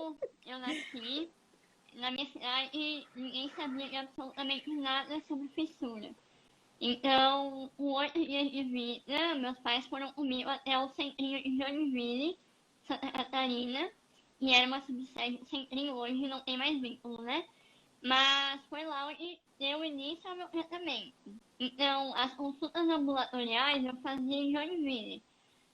quando eu nasci, na minha cidade, ninguém sabia absolutamente nada sobre fissura. Então, com 8 dias de vida, meus pais foram comigo até o centrinho de Joinville, Santa Catarina, e era uma subsede do centrinho, hoje não tem mais vínculo, né? Mas foi lá onde deu início ao meu tratamento. Então, as consultas ambulatoriais eu fazia em Joinville,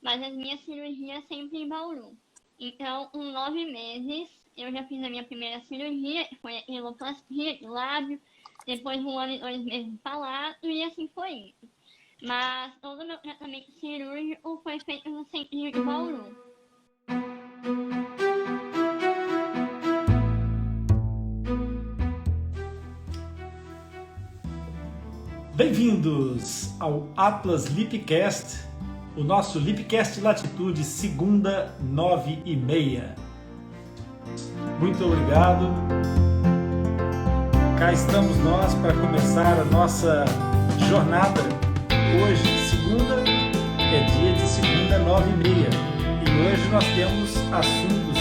mas as minhas cirurgias sempre em Bauru. Então, com 9 meses, eu já fiz a minha primeira cirurgia, que foi a quiloplastia de lábio, depois 1 ano e 2 meses de palato, e assim foi indo. Mas todo o meu tratamento cirúrgico foi feito no centrinho de Bauru. Bem-vindos ao Atlas Lipcast, o nosso Lipcast Latitude, segunda, 9h30. Muito obrigado. Cá estamos nós para começar a nossa jornada. Hoje, segunda, é dia de segunda, 9h30. E hoje nós temos assuntos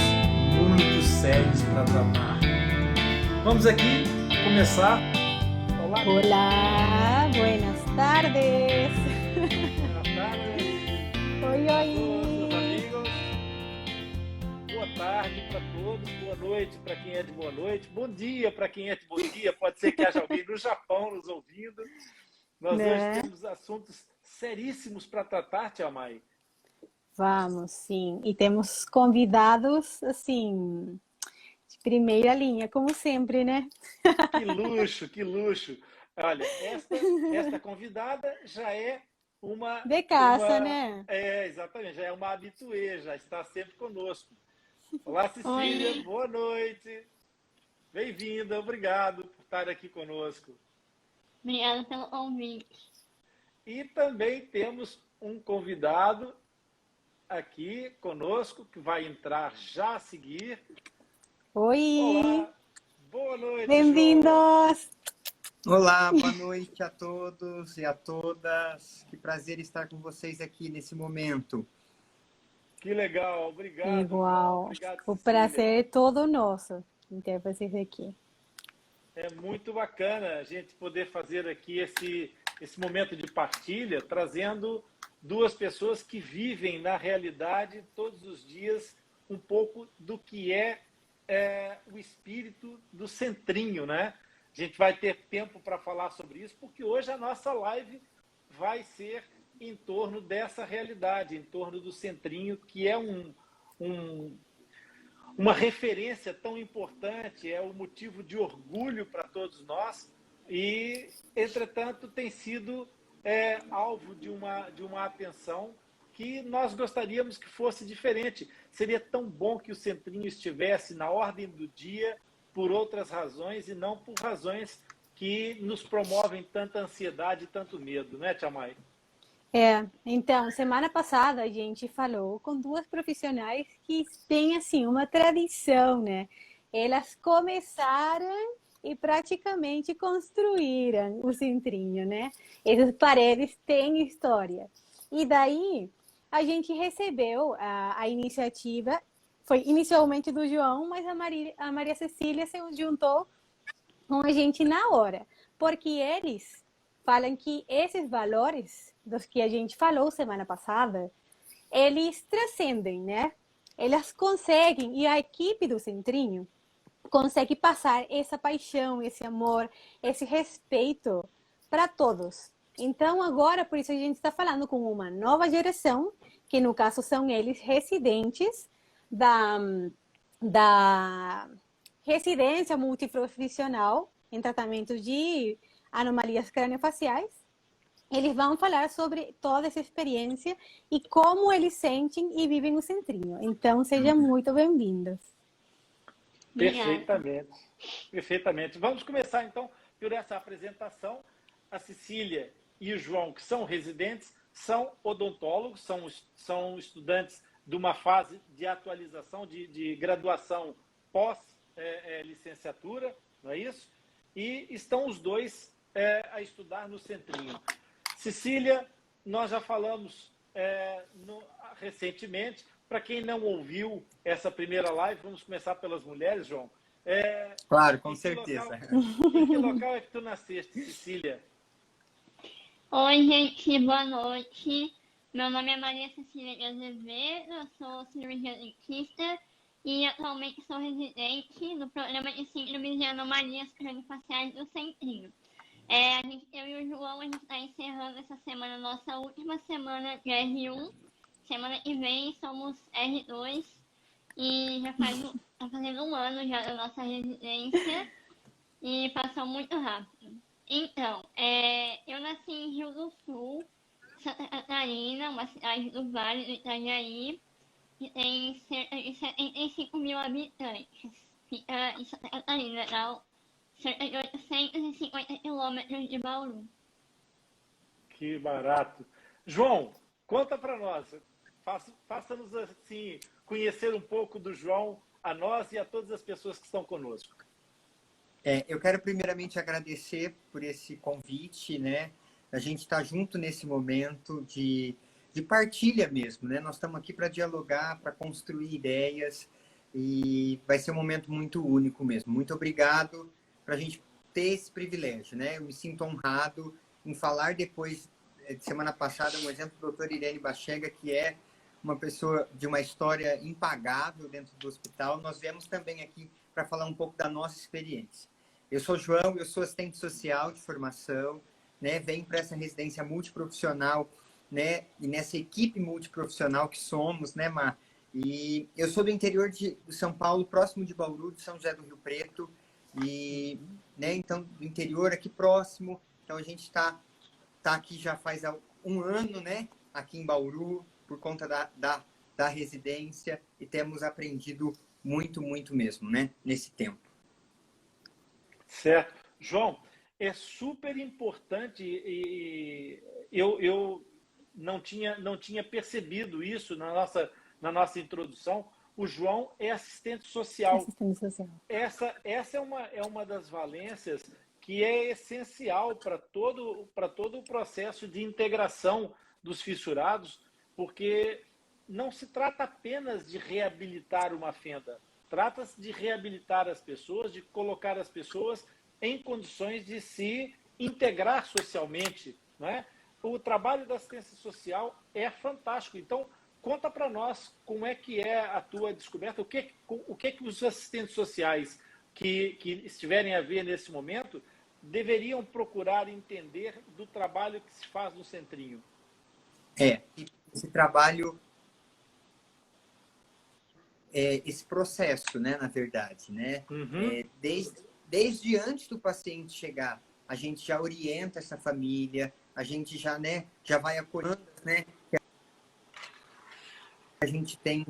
muito sérios para tratar. Vamos aqui começar. Hola, buenas tardes. Buenas tardes. Oi, Meus oi. amigos. Boa tarde para todos, boa noite para quem é de boa noite, bom dia para quem é de bom dia. Pode ser que haja alguém no Japão nos ouvindo. Nós Né? hoje temos assuntos seríssimos para tratar, Tia Mai. Vamos, sim. E temos convidados, assim, de primeira linha, como sempre, né? Que luxo, que luxo. Olha, esta convidada já é De caça, né? exatamente, já é uma habituê, já está sempre conosco. Olá, Cecília, Oi. boa noite. Bem-vinda, obrigado por estar aqui conosco. Obrigada pelo convite. E também temos um convidado aqui conosco, que vai entrar já a seguir. Oi, Olá, boa noite, João. bem-vindos. Olá, boa noite a todos e a todas. Que prazer estar com vocês aqui nesse momento. Que legal, obrigado, João. Igual. Obrigado, O Cecília. prazer é todo nosso em ter vocês aqui. É muito bacana a gente poder fazer aqui esse momento de partilha, trazendo duas pessoas que vivem na realidade todos os dias um pouco do que é o espírito do centrinho, né? A gente vai ter tempo para falar sobre isso, porque hoje a nossa live vai ser em torno dessa realidade, em torno do centrinho, que é uma referência tão importante, é um motivo de orgulho para todos nós e, entretanto, tem sido alvo de uma atenção que nós gostaríamos que fosse diferente. Seria tão bom que o centrinho estivesse na ordem do dia por outras razões e não por razões que nos promovem tanta ansiedade e tanto medo, né, Tia Mai? Então, semana passada a gente falou com duas profissionais que têm, assim, uma tradição, né? Elas começaram e praticamente construíram o centrinho, né? Essas paredes têm história. E daí a gente recebeu a iniciativa, foi inicialmente do João, mas a Maria Cecília se juntou com a gente na hora, porque eles falam que esses valores dos que a gente falou semana passada, eles transcendem, né? Elas conseguem, e a equipe do Centrinho consegue passar essa paixão, esse amor, esse respeito para todos. Então, agora, por isso a gente está falando com uma nova geração, que no caso são eles residentes da residência multiprofissional em tratamento de anomalias craniofaciais. Eles vão falar sobre toda essa experiência e como eles sentem e vivem o centrinho. Então, sejam muito bem-vindos. Perfeitamente, perfeitamente. Vamos começar então por essa apresentação. A Cecília e o João, que são residentes, são odontólogos, são estudantes de uma fase de atualização, de graduação pós-licenciatura, não é isso? E estão os dois a estudar no Centrinho. Cecília, nós já falamos recentemente. para quem não ouviu essa primeira live, vamos começar pelas mulheres, João. Claro, com certeza. Em que local é que tu nasceste, Cecília? Oi, gente, boa noite. Meu nome é Maria Cecília de Azevedo, eu sou cirurgiã dentista e atualmente sou residente no programa de síndromes de anomalias craniofaciais do Centrinho. Eu e o João, a gente está encerrando essa semana, nossa última semana de R1. Semana que vem somos R2 e tá fazendo um ano já da nossa residência e passou muito rápido. Então, eu nasci em Rio do Sul, Santa Catarina, uma cidade do Vale do Itajaí, que tem cerca de 75 mil habitantes. Fica em Santa Catarina, dá cerca de 850 quilômetros de Bauru. Que barato. João, conta para nós. Faça-nos assim, conhecer um pouco do João, a nós e a todas as pessoas que estão conosco. Eu quero primeiramente agradecer por esse convite, né? A gente está junto nesse momento de partilha mesmo, né? Nós estamos aqui para dialogar, para construir ideias e vai ser um momento muito único mesmo. Muito obrigado para a gente ter esse privilégio, né? Eu me sinto honrado em falar depois de semana passada um exemplo do Dr. Irene Bachega, que é uma pessoa de uma história impagável dentro do hospital. Nós viemos também aqui para falar um pouco da nossa experiência. Eu sou João, eu sou assistente social de formação, né? Venho para essa residência multiprofissional, né? E nessa equipe multiprofissional que somos, né, Mar? E eu sou do interior de São Paulo, próximo de Bauru, de São José do Rio Preto, e, né? Então, do interior aqui próximo. Então, a gente está aqui já faz um ano, né? Aqui em Bauru, por conta da residência, e temos aprendido muito, muito mesmo, né? Nesse tempo. Certo. João, é super importante e eu não tinha percebido isso na nossa introdução. O João é assistente social. Assistente social. Essa é uma das valências que é essencial para todo o processo de integração dos fissurados, porque não se trata apenas de reabilitar uma fenda, trata-se de reabilitar as pessoas, de colocar as pessoas em condições de se integrar socialmente, não é? O trabalho da assistência social é fantástico. Então, conta para nós como é que é a tua descoberta, o que os assistentes sociais que estiverem a ver nesse momento deveriam procurar entender do trabalho que se faz no Centrinho. Esse trabalho, esse processo, né, na verdade, né? Uhum. Desde antes do paciente chegar, a gente já orienta essa família, a gente já, né, já vai acolhendo, né, que a gente tem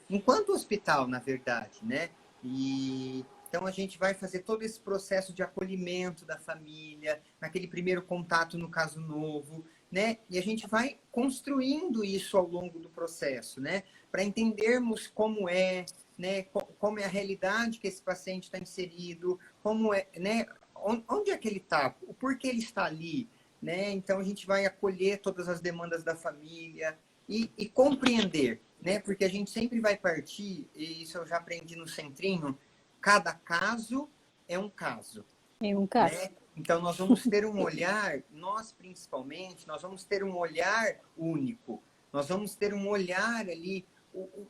enquanto hospital, na verdade, né? E então a gente vai fazer todo esse processo de acolhimento da família, naquele primeiro contato no caso novo, né? E a gente vai construindo isso ao longo do processo, né? Para entendermos como é, né? Como é a realidade que esse paciente está inserido, como é, né? Onde é que ele está, o porquê ele está ali, né? Então a gente vai acolher todas as demandas da família e compreender, né? Porque a gente sempre vai partir, e isso eu já aprendi no Centrinho, cada caso é um caso. É um caso. Né? Então, nós vamos ter um olhar, nós principalmente, nós vamos ter um olhar único. Nós vamos ter um olhar ali,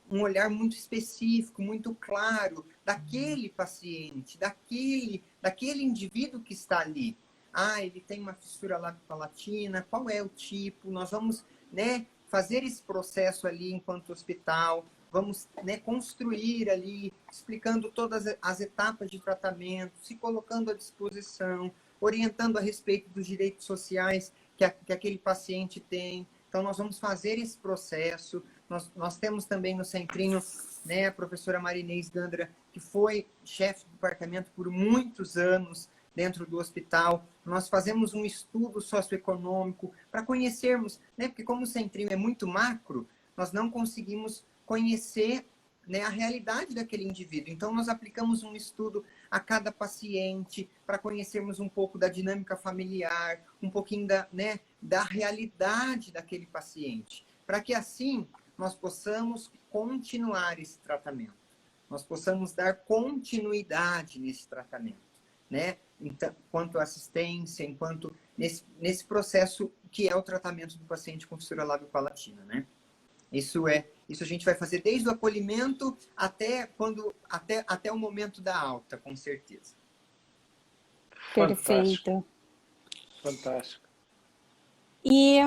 um olhar muito específico, muito claro, daquele paciente, daquele indivíduo que está ali. Ah, ele tem uma fissura lábico-palatina, qual é o tipo? Nós vamos, né, fazer esse processo ali enquanto hospital, vamos, né, construir ali, explicando todas as etapas de tratamento, se colocando à disposição, orientando a respeito dos direitos sociais que aquele paciente tem. Então, nós vamos fazer esse processo. Nós temos também no Centrinho, né, a professora Marinês Gandra, que foi chefe do departamento por muitos anos dentro do hospital. Nós fazemos um estudo socioeconômico para conhecermos, né, porque como o Centrinho é muito macro, nós não conseguimos conhecer, né, a realidade daquele indivíduo. Então, nós aplicamos um estudo a cada paciente para conhecermos um pouco da dinâmica familiar, um pouquinho da realidade daquele paciente, para que assim nós possamos continuar esse tratamento, nós possamos dar continuidade nesse tratamento, né? Então, quanto à assistência, enquanto nesse processo que é o tratamento do paciente com fissura lábio-palatina, né? Isso a gente vai fazer desde o acolhimento até o momento da alta, com certeza. Perfeito. Fantástico. E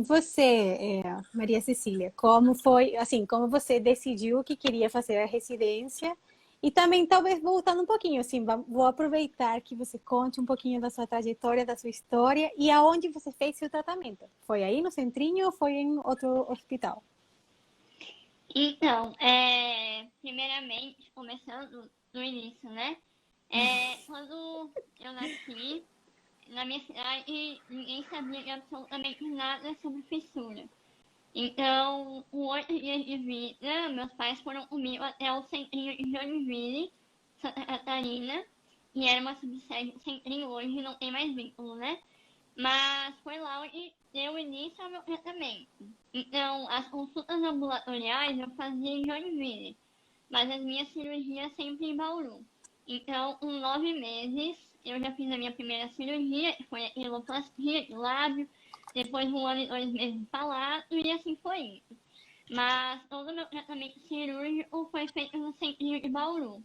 você, Maria Cecília, como foi, assim, como você decidiu que queria fazer a residência? E também, talvez, voltando um pouquinho, assim, vou aproveitar que você conte um pouquinho da sua trajetória, da sua história e aonde você fez seu tratamento. Foi aí no Centrinho ou foi em outro hospital? Então, primeiramente, começando do início, né? Quando eu nasci, na minha cidade, ninguém sabia absolutamente nada sobre fissura. Então, com 8 dias de vida, meus pais foram comigo até o Centrinho de Joinville, Santa Catarina, e era uma subsede do Centrinho, hoje não tem mais vínculo, né? Mas foi lá onde deu início ao meu tratamento. Então, as consultas ambulatoriais eu fazia em Joinville, mas as minhas cirurgias sempre em Bauru. Então, com 9 meses, eu já fiz a minha primeira cirurgia, que foi a quiloplastia de lábio, depois 1 ano e 2 meses de palato, e assim foi isso. Mas todo o meu tratamento cirúrgico foi feito no Centrinho de Bauru.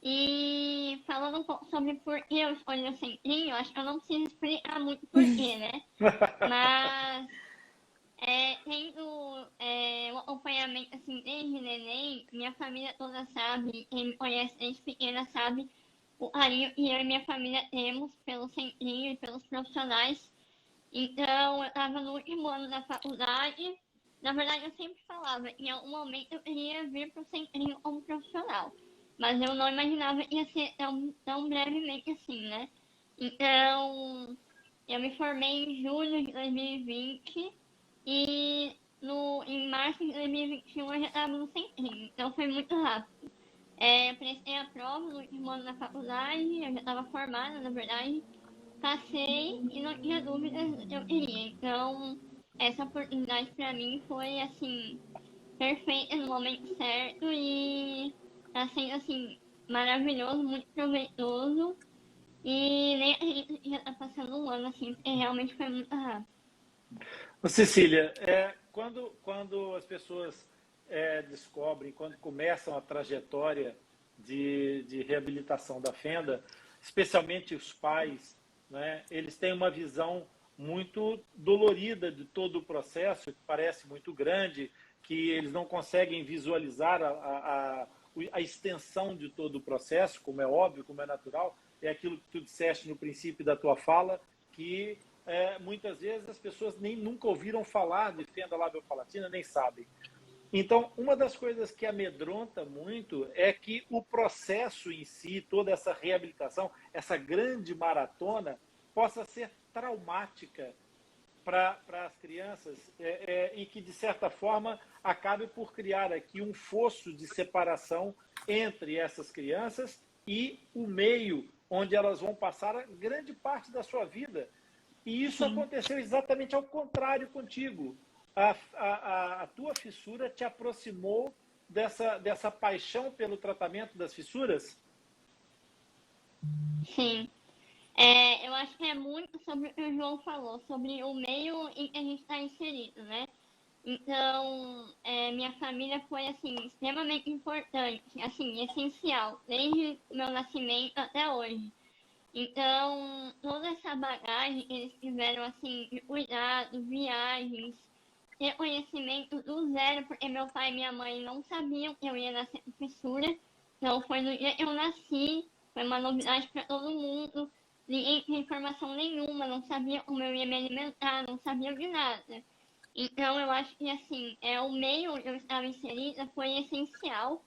E falando um pouco sobre por que eu escolhi o Centrinho, acho que eu não preciso explicar muito porquê, né? Mas tendo um acompanhamento assim desde neném, minha família toda sabe, quem me conhece desde pequena sabe o carinho que eu e minha família temos pelo Centrinho e pelos profissionais. Então, eu estava no último ano da faculdade. Na verdade, eu sempre falava, em algum momento eu queria vir para o Centrinho como profissional. Mas eu não imaginava que ia ser tão brevemente assim, né? Então, eu me formei em julho de 2020 e em março de 2021 eu já estava no Centrinho. Então, foi muito rápido. Prestei a prova no último ano da faculdade, eu já estava formada, na verdade. Passei e não tinha dúvidas do que eu queria. Então, essa oportunidade para mim foi, assim, perfeita no momento certo e tá sendo, assim, maravilhoso, muito proveitoso. E nem acredito que já tá passando um ano, assim, porque realmente foi muito rápido. Ô, Cecília, quando as pessoas descobrem, quando começam a trajetória de reabilitação da fenda, especialmente os pais, né, eles têm uma visão muito dolorida de todo o processo, que parece muito grande, que eles não conseguem visualizar a extensão de todo o processo, como é óbvio, como é natural. É aquilo que tu disseste no princípio da tua fala, que muitas vezes as pessoas nem nunca ouviram falar de fenda labiopalatina, nem sabem. Então, uma das coisas que amedronta muito é que o processo em si, toda essa reabilitação, essa grande maratona, possa ser traumática para as crianças e que, de certa forma, acabe por criar aqui um fosso de separação entre essas crianças e o meio onde elas vão passar a grande parte da sua vida. E isso aconteceu exatamente ao contrário contigo. A tua fissura te aproximou dessa paixão pelo tratamento das fissuras? Sim. Eu acho que é muito sobre o que o João falou, sobre o meio em que a gente está inserido, né? Então, minha família foi, assim, extremamente importante, assim, essencial, desde o meu nascimento até hoje. Então, toda essa bagagem que eles tiveram, assim, de cuidado, viagens, reconhecimento do zero, porque meu pai e minha mãe não sabiam que eu ia nascer com fissura. Então, foi no dia que eu nasci, foi uma novidade para todo mundo. Ninguém tinha informação nenhuma, não sabia como eu ia me alimentar, não sabia de nada. Então, eu acho que, assim, o meio onde eu estava inserida foi essencial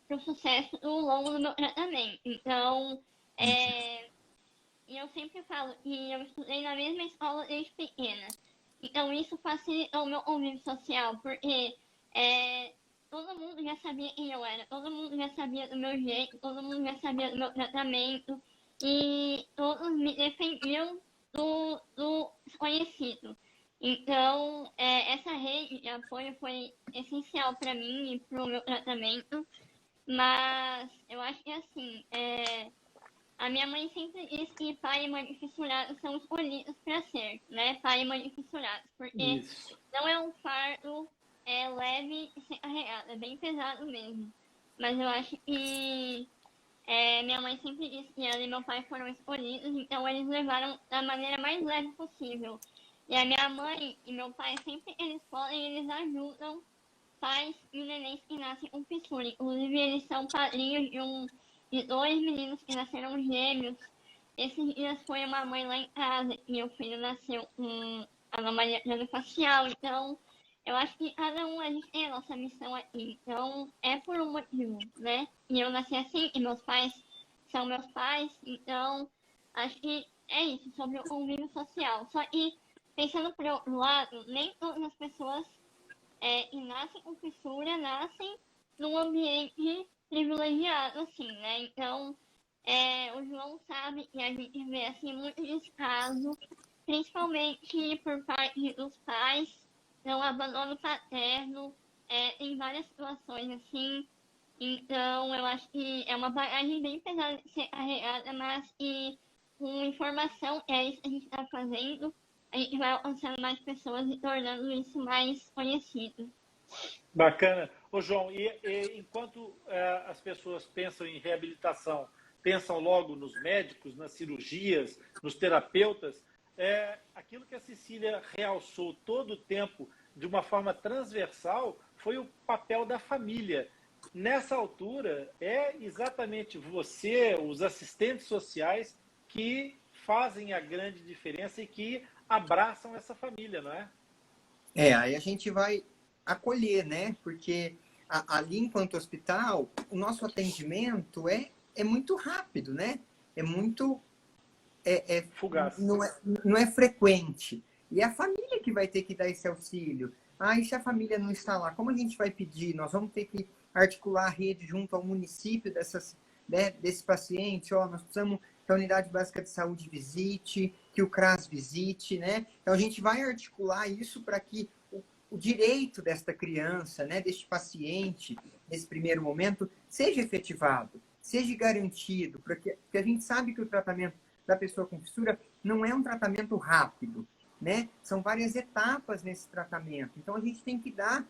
para o sucesso ao longo do meu tratamento. Então, e eu sempre falo que eu estudei na mesma escola desde pequena. Então isso facilitou o meu convívio social, porque todo mundo já sabia quem eu era, todo mundo já sabia do meu jeito, todo mundo já sabia do meu tratamento, e todos me defendiam do desconhecido. Então, essa rede de apoio foi essencial para mim e para o meu tratamento, mas eu acho que assim, a minha mãe sempre disse que pai e mãe fissurados são escolhidos para ser, né? Pai e mãe fissurados, porque Isso. não é um fardo leve e sem carregado, é bem pesado mesmo. Mas eu acho que minha mãe sempre disse que ela e meu pai foram escolhidos, então eles levaram da maneira mais leve possível. E a minha mãe e meu pai, sempre eles podem, eles ajudam pais e nenéns que nascem com fissura. Inclusive, eles são padrinhos de dois meninos que nasceram gêmeos. Esses dias foi uma mãe lá em casa e meu filho nasceu com anomalia craniofacial. Então, eu acho que cada um, a gente tem a nossa missão aqui. Então, é por um motivo, né? E eu nasci assim, e meus pais são meus pais. Então, acho que é isso, sobre o convívio social. Só que, pensando por outro lado, nem todas as pessoas que nascem com fissura nascem num ambiente privilegiado, assim, né? Então, o João sabe que a gente vê, assim, muito descaso, principalmente por parte dos pais, não abandono paterno, em várias situações, assim. Então, eu acho que é uma bagagem bem pesada de ser carregada, mas que com informação é isso que a gente está fazendo. A gente vai alcançando mais pessoas e tornando isso mais conhecido. Bacana. Ô, João, enquanto as pessoas pensam em reabilitação, pensam logo nos médicos, nas cirurgias, nos terapeutas, aquilo que a Cecília realçou todo o tempo, de uma forma transversal, foi o papel da família. Nessa altura, é exatamente você, os assistentes sociais, que fazem a grande diferença e que abraçam essa família, não é? Aí a gente vai acolher, né? Porque ali, enquanto hospital, o nosso atendimento é muito rápido, né? É muito. Fugaz. Não é frequente. E é a família que vai ter que dar esse auxílio. E se a família não está lá, como a gente vai pedir? Nós vamos ter que articular a rede junto ao município desse paciente. Nós precisamos que a Unidade Básica de Saúde visite, que o CRAS visite, né? Então, a gente vai articular isso para que o direito desta criança, né, deste paciente, nesse primeiro momento, seja efetivado, seja garantido, porque a gente sabe que o tratamento da pessoa com fissura não é um tratamento rápido, né? São várias etapas nesse tratamento. Então, a gente tem que dar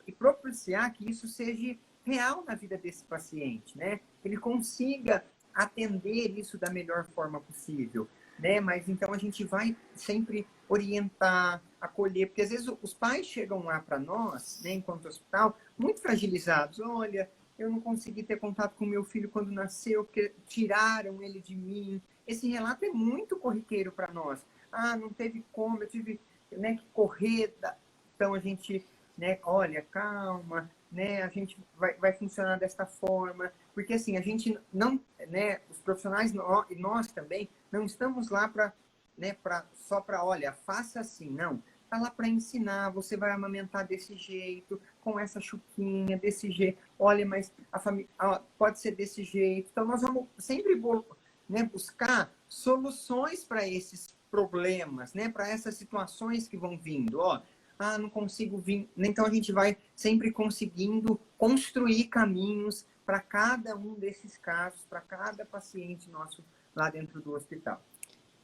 e propiciar que isso seja real na vida desse paciente, né? Ele consiga atender isso da melhor forma possível, né? Mas então a gente vai sempre orientar, acolher, porque às vezes os pais chegam lá para nós, né, enquanto hospital, muito fragilizados. Olha, eu não consegui ter contato com meu filho quando nasceu, porque tiraram ele de mim. Esse relato é muito corriqueiro para nós. Não teve como, eu tive, né, que correr. Então a gente, né, olha, calma, né, a gente vai funcionar desta forma, porque assim, a gente não, né, os profissionais e nós também, não estamos lá para, né, só para, olha, faça assim, não. Está lá para ensinar, você vai amamentar desse jeito, com essa chuquinha, desse jeito. Olha, mas a família pode ser desse jeito. Então, nós vamos sempre, né, buscar soluções para esses problemas, né, para essas situações que vão vindo. Não consigo vir. Então, a gente vai sempre conseguindo construir caminhos para cada um desses casos, para cada paciente nosso lá dentro do hospital.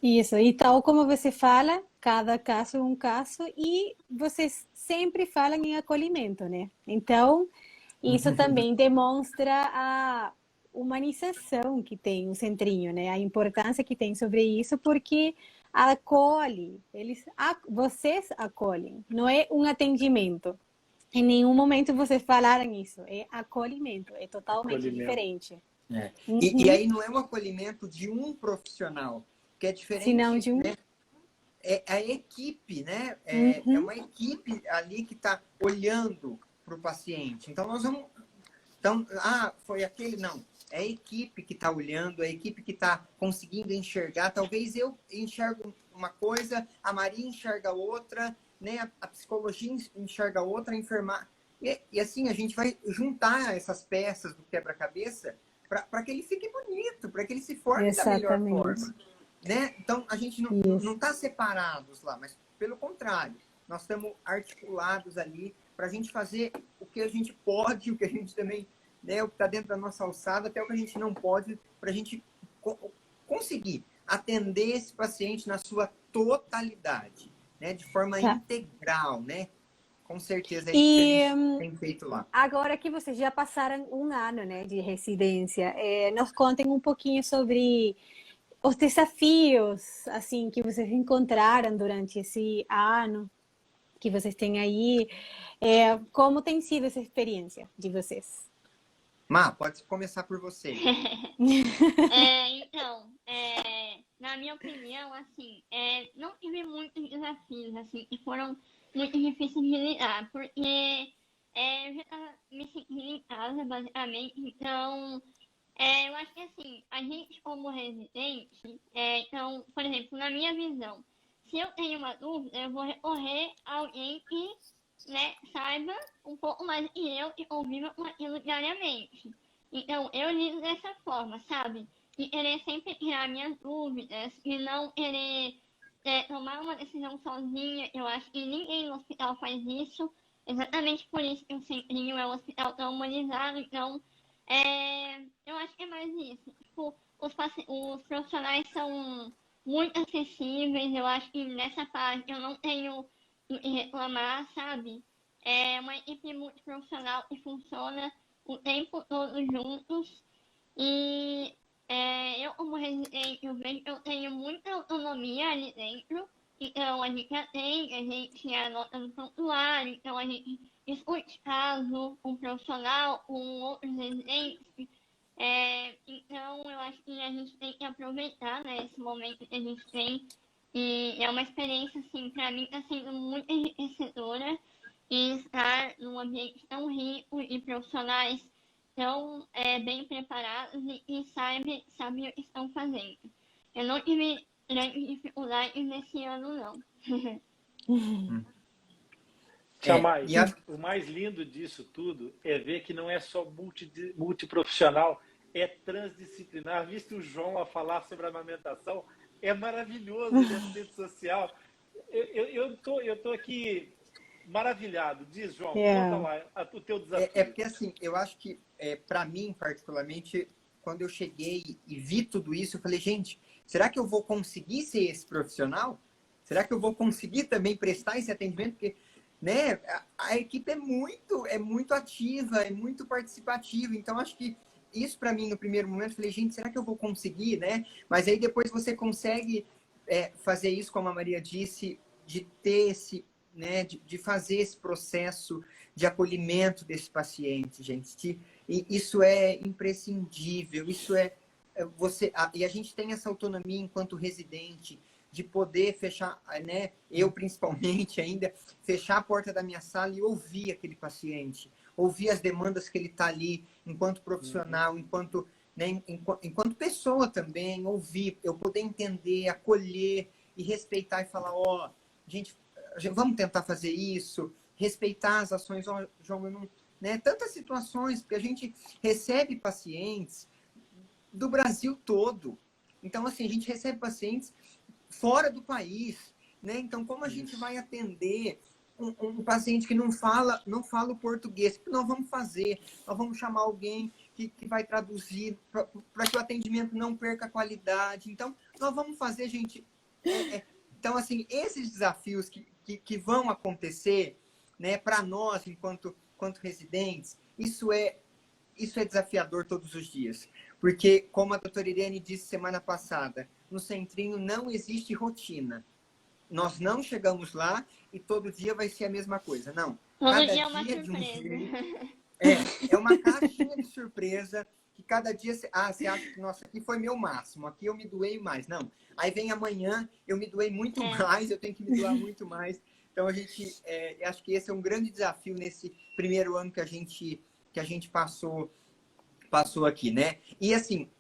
Isso, e tal como você fala, cada caso é um caso e vocês sempre falam em acolhimento, né? Então, isso também demonstra a humanização que tem o centrinho, né? A importância que tem sobre isso, porque acolhe, vocês acolhem, não é um atendimento. Em nenhum momento vocês falaram isso, é acolhimento, é totalmente diferente. E aí não é um acolhimento de um profissional, que é diferente, senão de um... né? É a equipe, né? É uma equipe ali que está olhando para o paciente. Então, nós vamos... Então, foi aquele? Não. É a equipe que está olhando, é a equipe que está conseguindo enxergar. Talvez eu enxergo uma coisa, a Maria enxerga outra, né? A psicologia enxerga outra, a enfermagem... E assim, a gente vai juntar essas peças do quebra-cabeça para que ele fique bonito, para que ele se forme da melhor forma. Né? Então, a gente não está separados lá, mas Pelo contrário, nós estamos articulados ali para a gente fazer o que a gente pode, o que a gente também, né, o que está dentro da nossa alçada, até o que a gente não pode, para a gente conseguir atender esse paciente na sua totalidade, né, de forma integral, né? Com certeza é isso que a gente tem feito lá. Agora que vocês já passaram um ano, né, de residência, nos contem um pouquinho sobre os desafios assim que vocês encontraram durante esse ano que vocês têm aí. Como tem sido essa experiência de vocês? Má, pode começar por você. Então, na minha opinião, assim, não tive muitos desafios, assim, que foram muito difíceis de lidar, porque eu já estava me sentindo em casa, basicamente, então, eu acho que, assim, a gente como residente, então, por exemplo, na minha visão, se eu tenho uma dúvida, eu vou recorrer a alguém que, né, saiba um pouco mais que eu e conviva com aquilo diariamente. Então, eu lido dessa forma, sabe? De querer sempre tirar minhas dúvidas e não querer tomar uma decisão sozinha. Eu acho que ninguém no hospital faz isso. Exatamente por isso que o Centrinho é um hospital tão humanizado. Então, eu acho que é mais isso. Tipo, os profissionais são muito acessíveis. Eu acho que nessa parte eu não tenho o que reclamar, sabe? É uma equipe muito profissional que funciona o tempo todo juntos. E eu, como residente, eu vejo que eu tenho muita autonomia ali dentro. Então, a gente atende, a gente anota no prontuário, então a gente discute caso com um profissional, com outros residentes. Então, eu acho que a gente tem que aproveitar, né, esse momento que a gente tem. E é uma experiência, assim, para mim está sendo muito enriquecedora. E estar num ambiente tão rico e profissionais tão bem preparados e sabem o que estão fazendo. Eu não tive grandes dificuldades nesse ano, não. Jamais. O mais lindo disso tudo é ver que não é só multiprofissional, é transdisciplinar. Visto o João a falar sobre a amamentação, é maravilhoso ele é assistente social. Eu tô aqui maravilhado. Diz, João, conta lá o teu desafio. Porque assim, eu acho que, para mim, particularmente, quando eu cheguei e vi tudo isso, eu falei, gente, será que eu vou conseguir ser esse profissional? Será que eu vou conseguir também prestar esse atendimento? Porque, né, a equipe é muito ativa, é muito participativa. Então, acho que isso, para mim, no primeiro momento, eu falei, gente, será que eu vou conseguir, né? Mas aí depois você consegue fazer isso, como a Maria disse, de ter esse... né, de fazer esse processo de acolhimento desse paciente, gente. E isso é imprescindível, isso e a gente tem essa autonomia enquanto residente de poder fechar, né, eu principalmente ainda, fechar a porta da minha sala e ouvir aquele paciente, ouvir as demandas que ele está ali, enquanto profissional, enquanto, né, enquanto pessoa também, ouvir, eu poder entender, acolher e respeitar e falar, gente, vamos tentar fazer isso, respeitar as ações. João, eu não, né? Tantas situações, porque a gente recebe pacientes do Brasil todo. Então, assim, a gente recebe pacientes fora do país, né? Então, como a gente vai atender um paciente que não fala o português? O que nós vamos fazer? Nós vamos chamar alguém que vai traduzir para que o atendimento não perca a qualidade. Então, nós vamos fazer, gente... Então, assim, esses desafios que vão acontecer, né, para nós, enquanto residentes, isso é desafiador todos os dias. Porque, como a doutora Irene disse semana passada, no Centrinho não existe rotina. Nós não chegamos lá e todo dia vai ser a mesma coisa. Não. Todo dia é uma surpresa. É uma caixinha de surpresa que cada dia você acha que, nossa, aqui foi meu máximo, aqui eu me doei mais. Não. Aí vem amanhã, eu me doei muito mais, eu tenho que me doar muito mais. Então, acho que esse é um grande desafio nesse primeiro ano que a gente passou aqui, né? E, assim,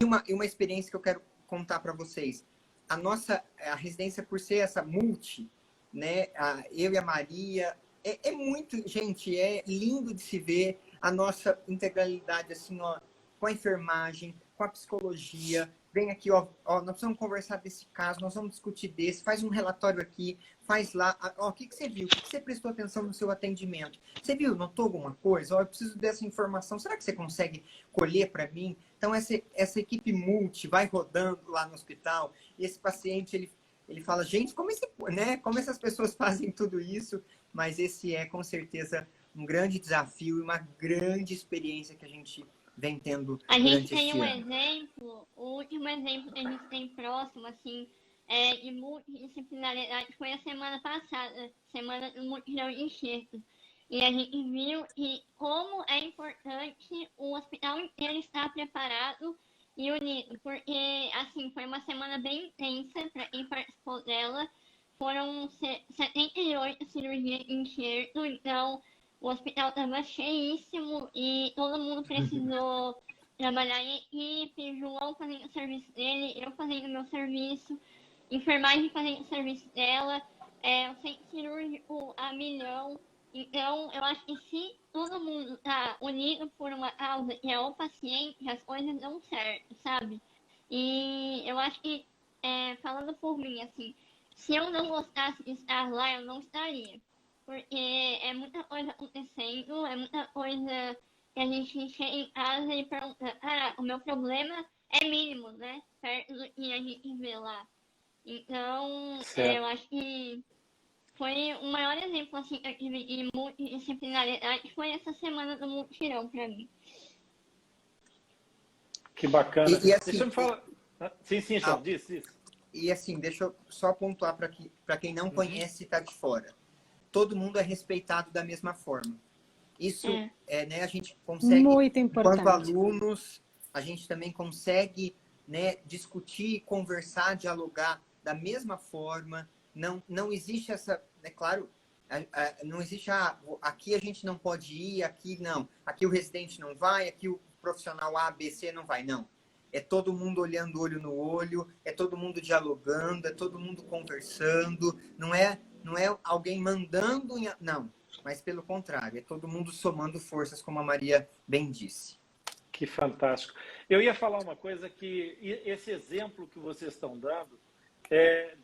uma experiência que eu quero contar para vocês. A residência, por ser essa multi, né? Eu e a Maria, é muito, gente, é lindo de se ver a nossa integralidade, assim, ó, com a enfermagem, com a psicologia, vem aqui, ó, nós precisamos conversar desse caso, nós vamos discutir desse, faz um relatório aqui, faz lá, ó, o que você viu? O que você prestou atenção no seu atendimento? Você viu, notou alguma coisa? Ó, eu preciso dessa informação, será que você consegue colher para mim? Então, essa equipe multi vai rodando lá no hospital, e esse paciente, ele fala, gente, como essas pessoas fazem tudo isso? Mas esse é, com certeza, um grande desafio e uma grande experiência que a gente vem tendo A gente durante tem este um ano. exemplo, o último exemplo que a gente tem próximo, assim, de multidisciplinaridade foi a semana passada, semana do mutirão de enxerto. E a gente viu que como é importante o hospital inteiro estar preparado e unido, porque, assim, foi uma semana bem intensa para quem participou dela. Foram 78 cirurgias de enxerto, então o hospital estava cheíssimo e todo mundo precisou trabalhar em equipe, João fazendo o serviço dele, eu fazendo o meu serviço, enfermagem fazendo o serviço dela, o centro cirúrgico a milhão. Então, eu acho que se todo mundo tá unido por uma causa que é o paciente, as coisas dão certo, sabe? E eu acho que, falando por mim, assim, se eu não gostasse de estar lá, eu não estaria. Porque é muita coisa acontecendo, é muita coisa que a gente chega em casa e pergunta, o meu problema é mínimo, né? Perto do que a gente vê lá. Então, eu Certo. acho que foi o maior exemplo, assim, que eu tive de multidisciplinaridade foi essa semana do mutirão pra mim. Que bacana. E Deixa assim, eu me falar. Sim, João, diz. e assim, deixa eu só pontuar para quem não conhece e está de fora. Todo mundo é respeitado da mesma forma. Isso né, a gente consegue, Muito enquanto importante. alunos, a gente também consegue, né, discutir, conversar, dialogar da mesma forma. Não existe essa, é claro, não existe aqui a gente não pode ir, aqui não. Aqui o residente não vai, aqui o profissional A, B, C não vai, não. É todo mundo olhando olho no olho, é todo mundo dialogando, é todo mundo conversando, não é alguém mandando, não, mas pelo contrário, é todo mundo somando forças, como a Maria bem disse. Que fantástico. Eu ia falar uma coisa que esse exemplo que vocês estão dando é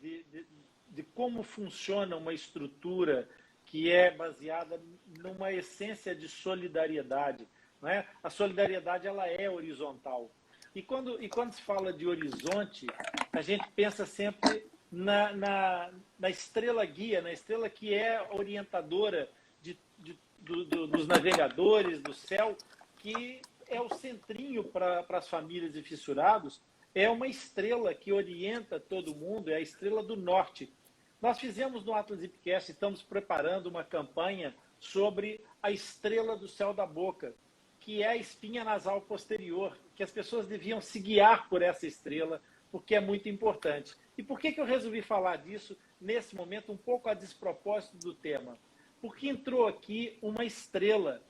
de como funciona uma estrutura que é baseada numa essência de solidariedade, não é? A solidariedade ela é horizontal. E quando se fala de horizonte, a gente pensa sempre na estrela guia, na estrela que é orientadora dos navegadores, do céu, que é o centrinho para as famílias de fissurados, é uma estrela que orienta todo mundo, é a estrela do norte. Nós fizemos no Atlas Ipcast, estamos preparando uma campanha sobre a estrela do céu da boca, que é a espinha nasal posterior, que as pessoas deviam se guiar por essa estrela, porque é muito importante. E por que eu resolvi falar disso nesse momento, um pouco a despropósito do tema? Porque entrou aqui uma estrela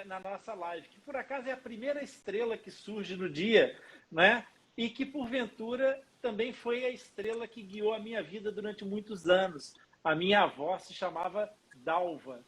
na nossa live, que por acaso é a primeira estrela que surge no dia, né? E que porventura também foi a estrela que guiou a minha vida durante muitos anos. A minha avó se chamava Dalva.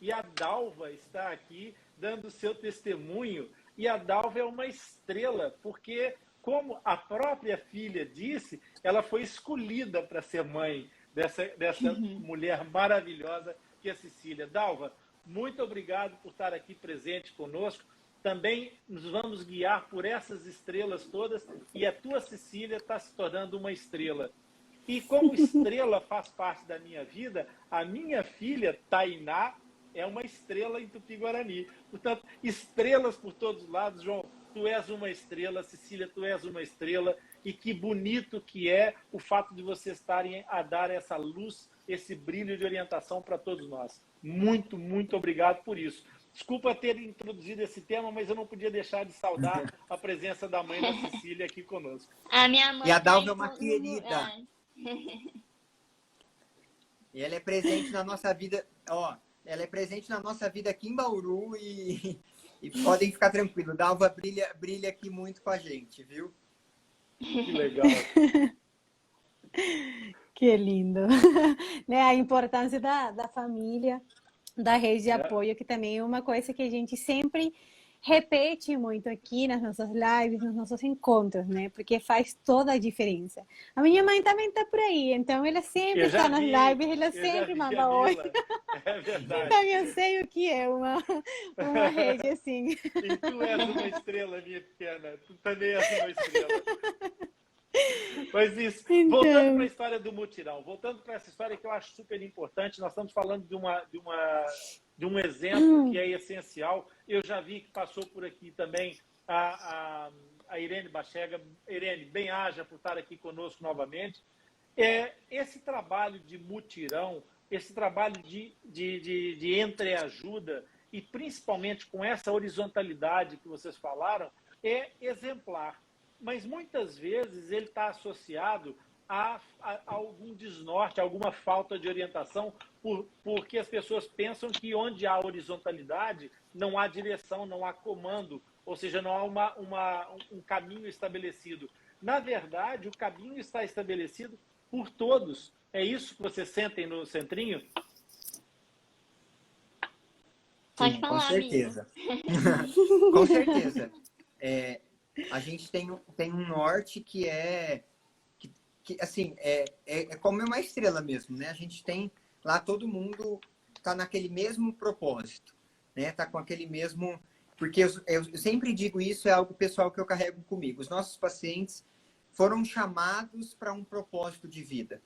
E a Dalva está aqui dando o seu testemunho. E a Dalva é uma estrela, porque, como a própria filha disse, ela foi escolhida para ser mãe dessa mulher maravilhosa que é a Cecília. Dalva, muito obrigado por estar aqui presente conosco. Também nos vamos guiar por essas estrelas todas e a tua Cecília está se tornando uma estrela. E como estrela faz parte da minha vida, a minha filha, Tainá, é uma estrela em Tupi-Guarani. Portanto, estrelas por todos os lados. João, tu és uma estrela. Cecília, tu és uma estrela. E que bonito que é o fato de vocês estarem a dar essa luz, esse brilho de orientação para todos nós. Muito, muito obrigado por isso. Desculpa ter introduzido esse tema, mas eu não podia deixar de saudar a presença da mãe da Cecília aqui conosco. A minha mãe e a Dalva é uma querida. E ela é presente na nossa vida, ó, ela é presente na nossa vida aqui em Bauru e podem ficar tranquilos. Dalva brilha aqui muito com a gente, viu? Que legal. Que lindo. Né? A importância da família, da rede de apoio, que também é uma coisa que a gente sempre repete muito aqui nas nossas lives, nos nossos encontros, né? Porque faz toda a diferença. A minha mãe também está por aí, então ela sempre Eu já está nas vi, lives, ela eu já sempre vi manda a oi. Mila. É verdade. Então eu sei o que é uma rede assim. E tu és uma estrela, minha pequena. Tu também és uma estrela. Mas isso, voltando para a Então, história do mutirão, voltando para essa história que eu acho super importante, nós estamos falando de um exemplo que é essencial. Eu já vi que passou por aqui também a Irene Bachega. Irene, bem-aja por estar aqui conosco novamente. Esse trabalho de mutirão, esse trabalho de entreajuda, e principalmente com essa horizontalidade que vocês falaram, é exemplar. Mas muitas vezes ele está associado a algum desnorte, a alguma falta de orientação, porque as pessoas pensam que onde há horizontalidade não há direção, não há comando, ou seja, não há um caminho estabelecido. Na verdade, o caminho está estabelecido por todos. É isso que vocês sentem no Centrinho? Pode Sim, com falar, amigo. certeza. Com certeza. A gente tem um norte que assim, é como uma estrela mesmo, né? A gente tem lá, todo mundo tá naquele mesmo propósito, né? Tá com aquele mesmo... Porque eu sempre digo isso, é algo pessoal que eu carrego comigo. Os nossos pacientes foram chamados para um propósito de vida,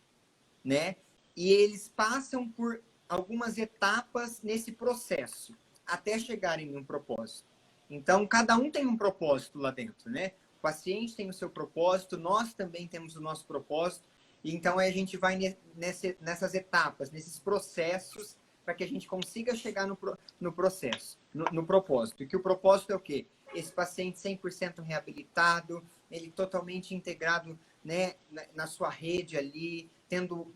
né? E eles passam por algumas etapas nesse processo, até chegarem em um propósito. Então, cada um tem um propósito lá dentro, né? O paciente tem o seu propósito, nós também temos o nosso propósito. E então, a gente vai nessas etapas, nesses processos, para que a gente consiga chegar no processo, no propósito. E que o propósito é o quê? Esse paciente 100% reabilitado, ele totalmente integrado, né, na sua rede ali, tendo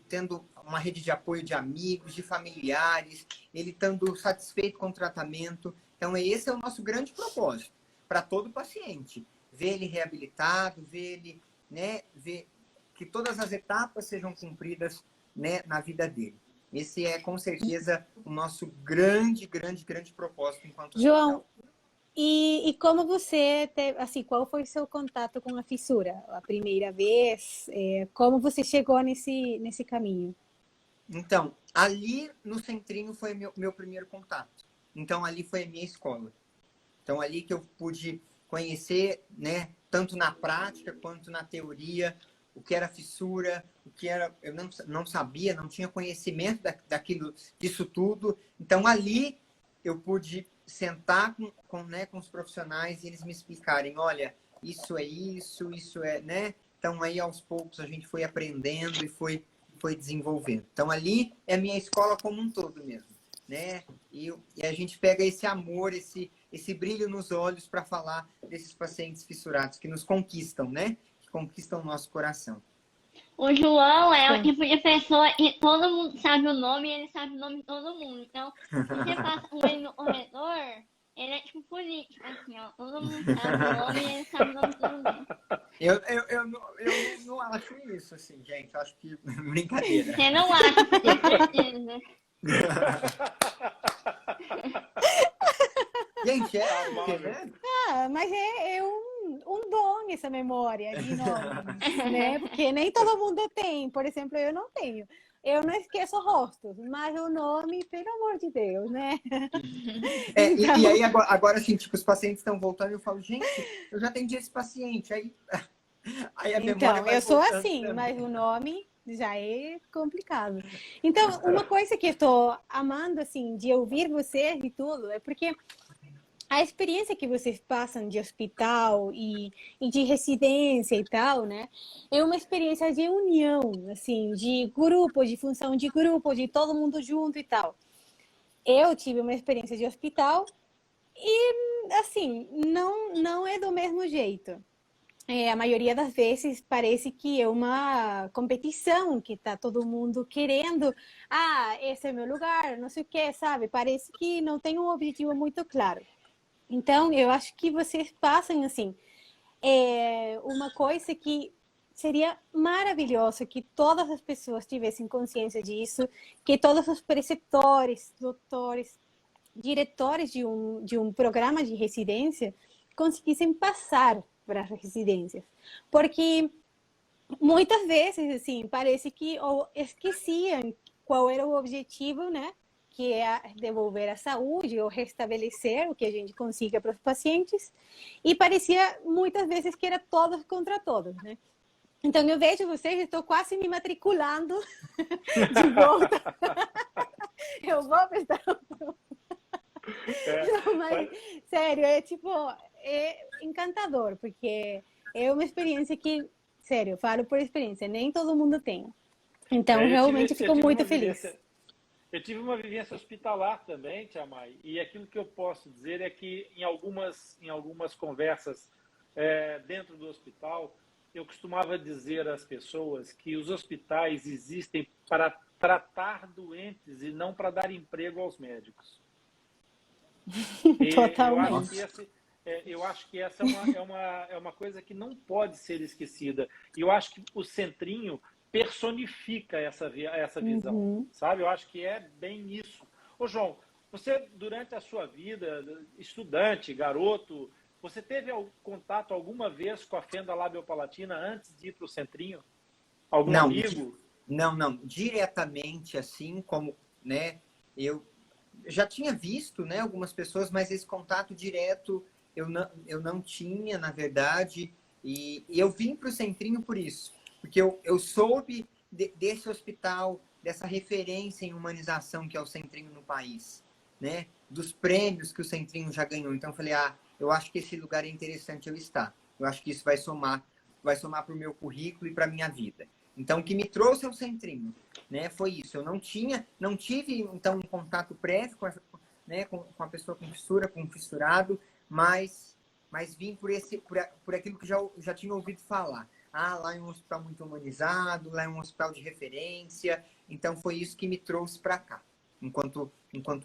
uma rede de apoio de amigos, de familiares, ele estando satisfeito com o tratamento. Então, esse é o nosso grande propósito para todo paciente. Ver ele reabilitado, ver ele, né, ver que todas as etapas sejam cumpridas, né, na vida dele. Esse é, com certeza, o nosso grande, grande, grande propósito enquanto João, hospital. e como você teve, assim, qual foi o seu contato com a fissura? A primeira vez? Como você chegou nesse caminho? Então, ali no Centrinho foi meu primeiro contato. Então, ali foi a minha escola. Então, ali que eu pude conhecer, né, tanto na prática quanto na teoria, o que era fissura, o que era... Eu não sabia, não tinha conhecimento disso tudo. Então, ali eu pude sentar com os profissionais e eles me explicarem, olha, isso é isso é, né? Então, aí, aos poucos, a gente foi aprendendo e foi desenvolvendo. Então, ali é a minha escola como um todo mesmo, né? E a gente pega esse amor, esse brilho nos olhos para falar desses pacientes fissurados que nos conquistam, né? Que conquistam o nosso coração. O João é o tipo de pessoa que todo mundo sabe o nome e ele sabe o nome de todo mundo. Então, se você passa com ele no corredor, ele é tipo político, assim, ó. Todo mundo sabe o nome e ele sabe o nome de todo mundo. Eu não acho isso, assim, gente. Eu acho que brincadeira. Você não acha, você tem certeza. Gente, Tá quer bom, ver? Mas é um dom essa memória de nomes, né? Porque nem todo mundo tem. Por exemplo, eu não tenho. Eu não esqueço rostos, mas o nome, pelo amor de Deus, né? E aí, agora, assim, tipo, os pacientes estão voltando e eu falo, gente, eu já atendi esse paciente. Aí a memória Então, vai eu sou voltando assim, também. mas o nome já é complicado. Então, uma coisa que eu estou amando, assim, de ouvir vocês e tudo, é porque a experiência que vocês passam de hospital e de residência e tal, né? É uma experiência de união, assim, de grupo, de função de grupo, de todo mundo junto e tal. Eu tive uma experiência de hospital e, assim, não é do mesmo jeito. A maioria das vezes parece que é uma competição, que está todo mundo querendo, esse é meu lugar, não sei o que, sabe? Parece que não tem um objetivo muito claro. Então, eu acho que vocês passam, assim, uma coisa que seria maravilhoso que todas as pessoas tivessem consciência disso, que todos os preceptores, doutores, diretores de um programa de residência conseguissem passar para as residências. Porque muitas vezes, assim, parece que ou esqueciam qual era o objetivo, né? Que é devolver a saúde ou restabelecer o que a gente consiga para os pacientes. E parecia muitas vezes que era todos contra todos, né? Então, eu vejo vocês, estou quase me matriculando de volta. Eu vou prestar. Não, mas, sério, é tipo, é encantador, porque é uma experiência que, sério, eu falo por experiência, nem todo mundo tem. Então, realmente fico muito feliz. Eu tive uma vivência hospitalar também, Tia Mai, e aquilo que eu posso dizer é que em algumas conversas dentro do hospital, eu costumava dizer às pessoas que os hospitais existem para tratar doentes e não para dar emprego aos médicos. Totalmente. Eu acho que essa é uma coisa que não pode ser esquecida. E eu acho que o Centrinho personifica essa visão, sabe? Eu acho que é bem isso. Ô, João, você, durante a sua vida, estudante, garoto, você teve contato alguma vez com a fenda labiopalatina antes de ir para o Centrinho? Algum amigo? Não. Diretamente, assim, como, né, eu já tinha visto, né, algumas pessoas, mas esse contato direto eu não tinha, na verdade, e eu vim para o Centrinho por isso, porque eu soube desse hospital, dessa referência em humanização que é o Centrinho no país, né, dos prêmios que o Centrinho já ganhou. Então, eu falei, eu acho que esse lugar é interessante eu estar. Eu acho que isso vai somar para o meu currículo e para a minha vida. Então, o que me trouxe ao Centrinho, né, foi isso. Eu não tive, então, um contato prévio com a pessoa com fissura, com o fissurado, mas vim por aquilo que já tinha ouvido falar. Lá é um hospital muito humanizado, lá é um hospital de referência. Então, foi isso que me trouxe para cá, enquanto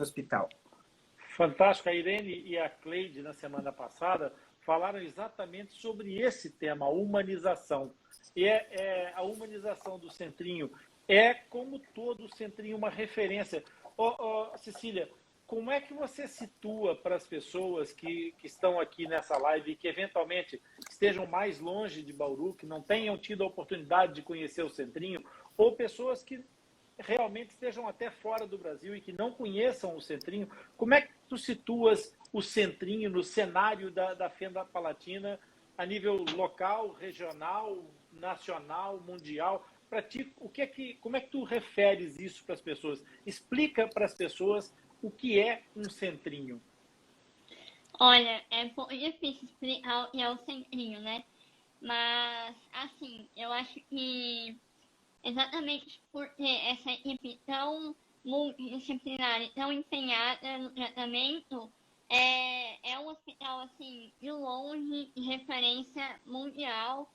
hospital. Fantástico. A Irene e a Cleide, na semana passada, falaram exatamente sobre esse tema, a humanização. E a humanização do Centrinho é, como todo o Centrinho, uma referência. Cecília, como é que você situa para as pessoas que estão aqui nessa live e que eventualmente estejam mais longe de Bauru, que não tenham tido a oportunidade de conhecer o Centrinho, ou pessoas que realmente estejam até fora do Brasil e que não conheçam o Centrinho, como é que tu situas o Centrinho no cenário da fenda palatina a nível local, regional, nacional, mundial? Para ti, como é que tu referes isso para as pessoas? Explica para as pessoas o que é um Centrinho. Olha, é um pouco difícil explicar o que é o Centrinho, né? Mas, assim, eu acho que exatamente por ter essa equipe tão multidisciplinar e tão empenhada no tratamento, é um hospital, assim, de longe, de referência mundial,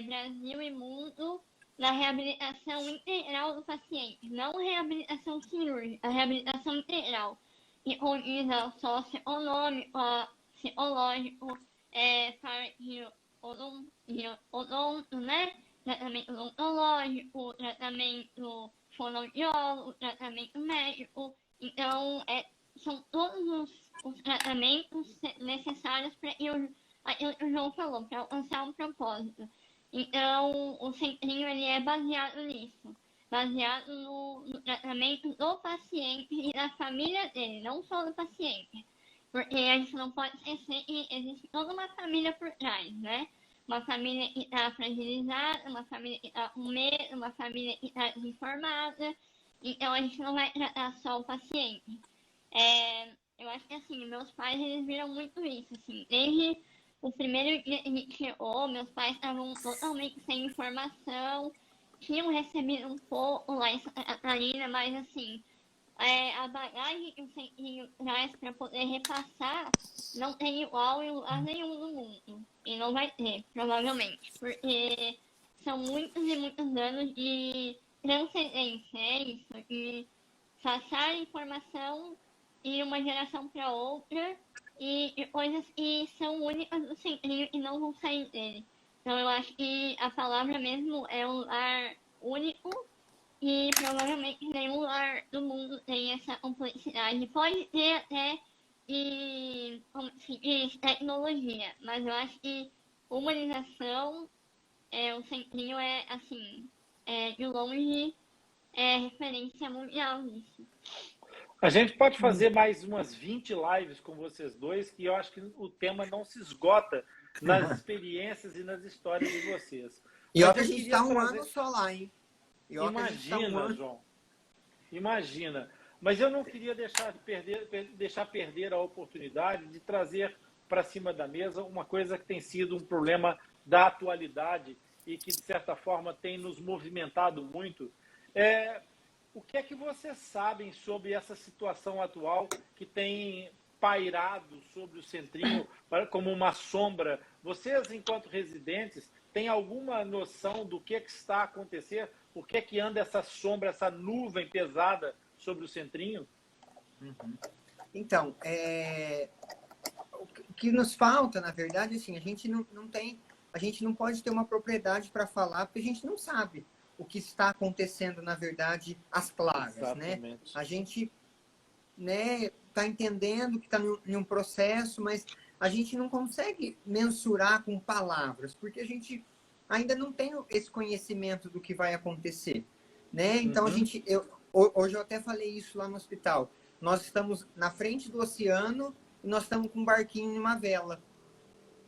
Brasil e mundo, na reabilitação integral do paciente. Não reabilitação cirúrgica, a reabilitação integral, que utiliza o socioeconômico, psicológico, parte odonto, né? Tratamento odontológico, tratamento fonoaudiólogo, tratamento médico. Então, são todos os tratamentos necessários para aquilo que o João falou, para alcançar um propósito. Então, o Centrinho ele é baseado nisso, baseado no tratamento do paciente e da família dele, não só do paciente. Porque a gente não pode esquecer que existe toda uma família por trás, né? Uma família que está fragilizada, uma família que está com medo, uma família que está desinformada. Então, a gente não vai tratar só o paciente. Eu acho que, assim, meus pais, eles viram muito isso, assim. Desde o primeiro dia que a gente chegou, meus pais estavam totalmente sem informação. Tinham recebido um pouco lá em Santa Catarina, mas, assim, a bagagem que o Centrinho traz para poder repassar não tem igual em lugar nenhum do mundo. E não vai ter, provavelmente. Porque são muitos e muitos anos de transcendência, é isso. De passar informação de uma geração para outra e coisas que são únicas do Centrinho e não vão sair dele. Então eu acho que a palavra mesmo é um lugar único e provavelmente nenhum lugar do mundo tem essa complexidade. Pode ter até como se diz, tecnologia, mas eu acho que humanização, o Centrinho é, assim, de longe, referência mundial nisso. A gente pode fazer mais umas 20 lives com vocês dois, que eu acho que o tema não se esgota nas experiências e nas histórias de vocês. E olha Mas que a eu gente queria está um trazer... ano só lá, hein? E olha que a gente tá um Imagina, ano... João. Imagina. Mas eu não queria deixar perder a oportunidade de trazer para cima da mesa uma coisa que tem sido um problema da atualidade e que, de certa forma, tem nos movimentado muito. O que é que vocês sabem sobre essa situação atual que tem pairado sobre o Centrinho como uma sombra? Vocês, enquanto residentes, têm alguma noção do que está acontecendo? Por que é que anda essa sombra, essa nuvem pesada sobre o Centrinho? Então, o que nos falta, na verdade, assim, a gente não pode ter uma propriedade para falar, porque a gente não sabe o que está acontecendo, na verdade, às claras, Exatamente. né? A gente, né, está entendendo que está em um processo, mas a gente não consegue mensurar com palavras, porque a gente ainda não tem esse conhecimento do que vai acontecer, né? Então, hoje eu até falei isso lá no hospital. Nós estamos na frente do oceano e nós estamos com um barquinho em uma vela.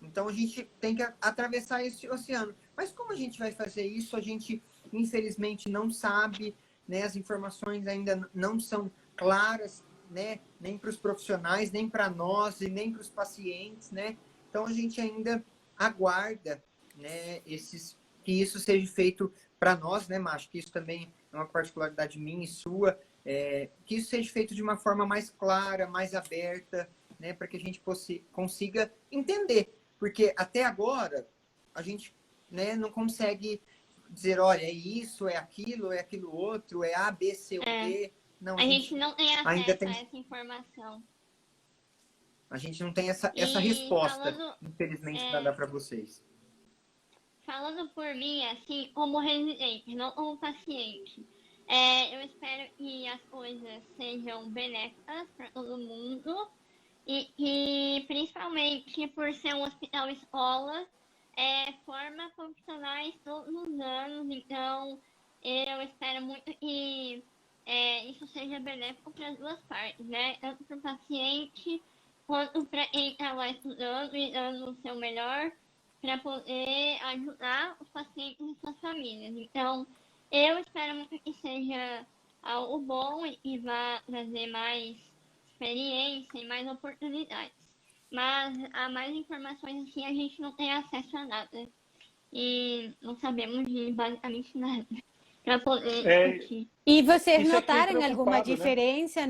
Então, a gente tem que atravessar esse oceano. Mas como a gente vai fazer isso? A gente, infelizmente, não sabe, né? As informações ainda não são claras, né? Nem para os profissionais, nem para nós e nem para os pacientes, né? Então, a gente ainda aguarda, né? Que isso seja feito para nós, né, Márcio? Que isso também é uma particularidade minha e sua, que isso seja feito de uma forma mais clara, mais aberta, né? Para que a gente consiga entender. Porque até agora a gente, né, não consegue dizer, olha, é isso, é aquilo outro, é A, B, C ou D. Não, a gente não tem acesso a essa informação. A gente não tem essa resposta, infelizmente, para dar para vocês. Falando por mim, assim, como residente, não como paciente, eu espero que as coisas sejam benéficas para todo mundo e principalmente por ser um hospital escola, forma profissionais todos os anos, então eu espero muito que isso seja benéfico para as duas partes, né? Tanto para o paciente quanto para quem está lá estudando e dando o seu melhor para poder ajudar os pacientes e suas famílias. Então, eu espero muito que seja algo bom e vá trazer mais experiência e mais oportunidades. Mas há mais informações assim, a gente não tem acesso a nada. E não sabemos de basicamente nada para poder discutir. E vocês Isso notaram alguma né? diferença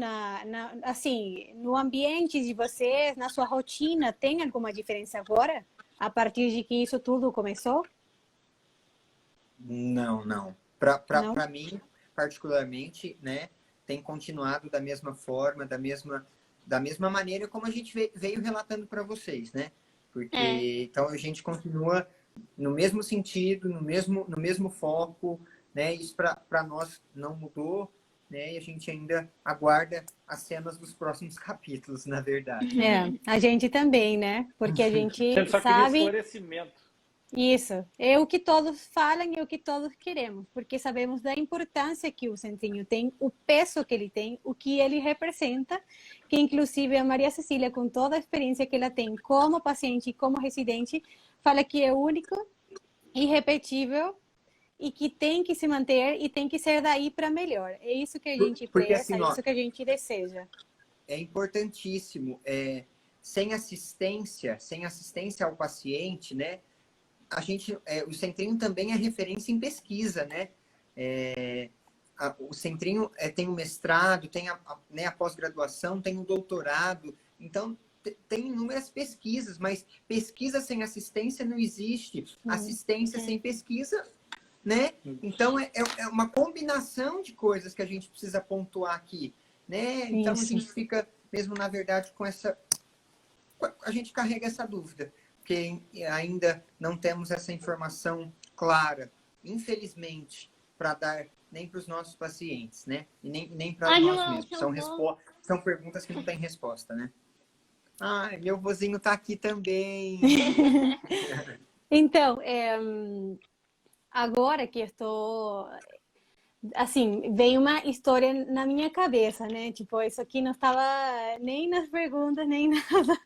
assim, no ambiente de vocês, na sua rotina? Tem alguma diferença agora, a partir de que isso tudo começou? Não. Para mim, particularmente, né, tem continuado da mesma forma, da mesma maneira como a gente veio relatando para vocês, né? Porque então a gente continua no mesmo sentido, no mesmo foco, né? Isso para nós não mudou, né? E a gente ainda aguarda as cenas dos próximos capítulos, na verdade. A gente também, né? Porque a gente só sabe esclarecimento. isso. É o que todos falam e o que todos queremos, porque sabemos da importância que o Centrinho tem, o peso que ele tem, o que ele representa, que inclusive a Maria Cecília, com toda a experiência que ela tem como paciente e como residente, fala que é único, irrepetível e que tem que se manter e tem que ser daí para melhor. É isso que a gente pensa, é isso que a gente deseja. É importantíssimo. Sem assistência ao paciente, né? O Centrinho também é referência em pesquisa, né? O Centrinho tem o mestrado, tem a pós-graduação, tem o doutorado. Então, tem inúmeras pesquisas, mas pesquisa sem assistência não existe. Assistência sem pesquisa, né? Então, é uma combinação de coisas que a gente precisa pontuar aqui, né? Então, a gente fica, mesmo na verdade, com essa... A gente carrega essa dúvida, porque ainda não temos essa informação clara, infelizmente, para dar nem para os nossos pacientes, né? E nem para Ai, nós João, mesmos. seu vô. São perguntas que não têm resposta, né? Ai, meu vozinho tá aqui também. Então, agora que estou, assim, veio uma história na minha cabeça, né? Tipo, isso aqui não estava nem nas perguntas, nem nada.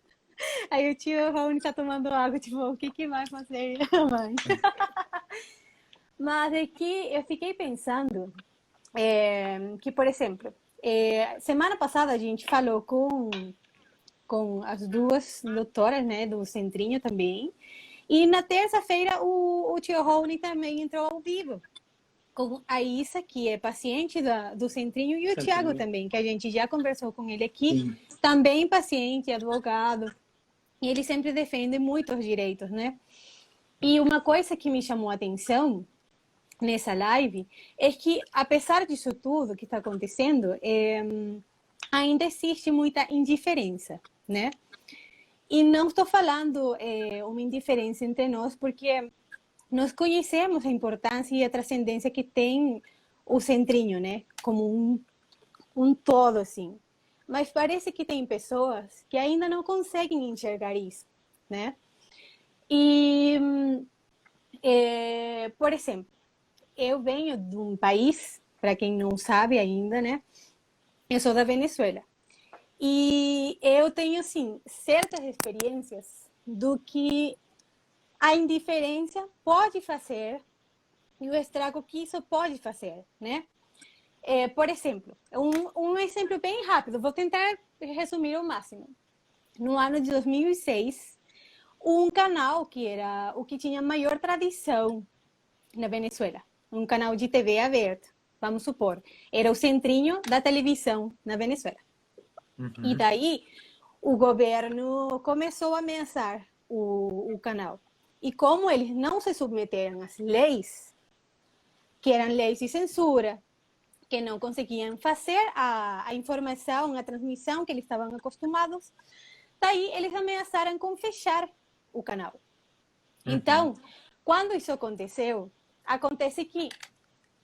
Aí o tio Rony tá tomando água, tipo, o que que vai fazer, mãe? Mas é que eu fiquei pensando que, por exemplo, semana passada a gente falou com as duas doutoras, né, do Centrinho também. E na terça-feira o tio Rony também entrou ao vivo com a Isa, que é paciente do Centrinho, e o Tiago também, que a gente já conversou com ele aqui, Sim. também paciente, advogado. E ele sempre defende muito os direitos, né? E uma coisa que me chamou a atenção nessa live é que, apesar disso tudo que está acontecendo, ainda existe muita indiferença, né? E não estou falando uma indiferença entre nós, porque nós conhecemos a importância e a transcendência que tem o Centrinho, né? Como um todo, assim. Mas parece que tem pessoas que ainda não conseguem enxergar isso, né? E, por exemplo, eu venho de um país, para quem não sabe ainda, né? Eu sou da Venezuela. E eu tenho, assim, certas experiências do que a indiferença pode fazer e o estrago que isso pode fazer, né? Por exemplo, um exemplo bem rápido, vou tentar resumir ao máximo. No ano de 2006, um canal que era o que tinha maior tradição na Venezuela, um canal de TV aberto, vamos supor, era o Centrinho da televisão na Venezuela. E daí o governo começou a ameaçar o canal. E como eles não se submeteram às leis, que eram leis de censura, que não conseguiam fazer a informação, a transmissão que eles estavam acostumados, daí eles ameaçaram com fechar o canal. Então, quando isso aconteceu, acontece que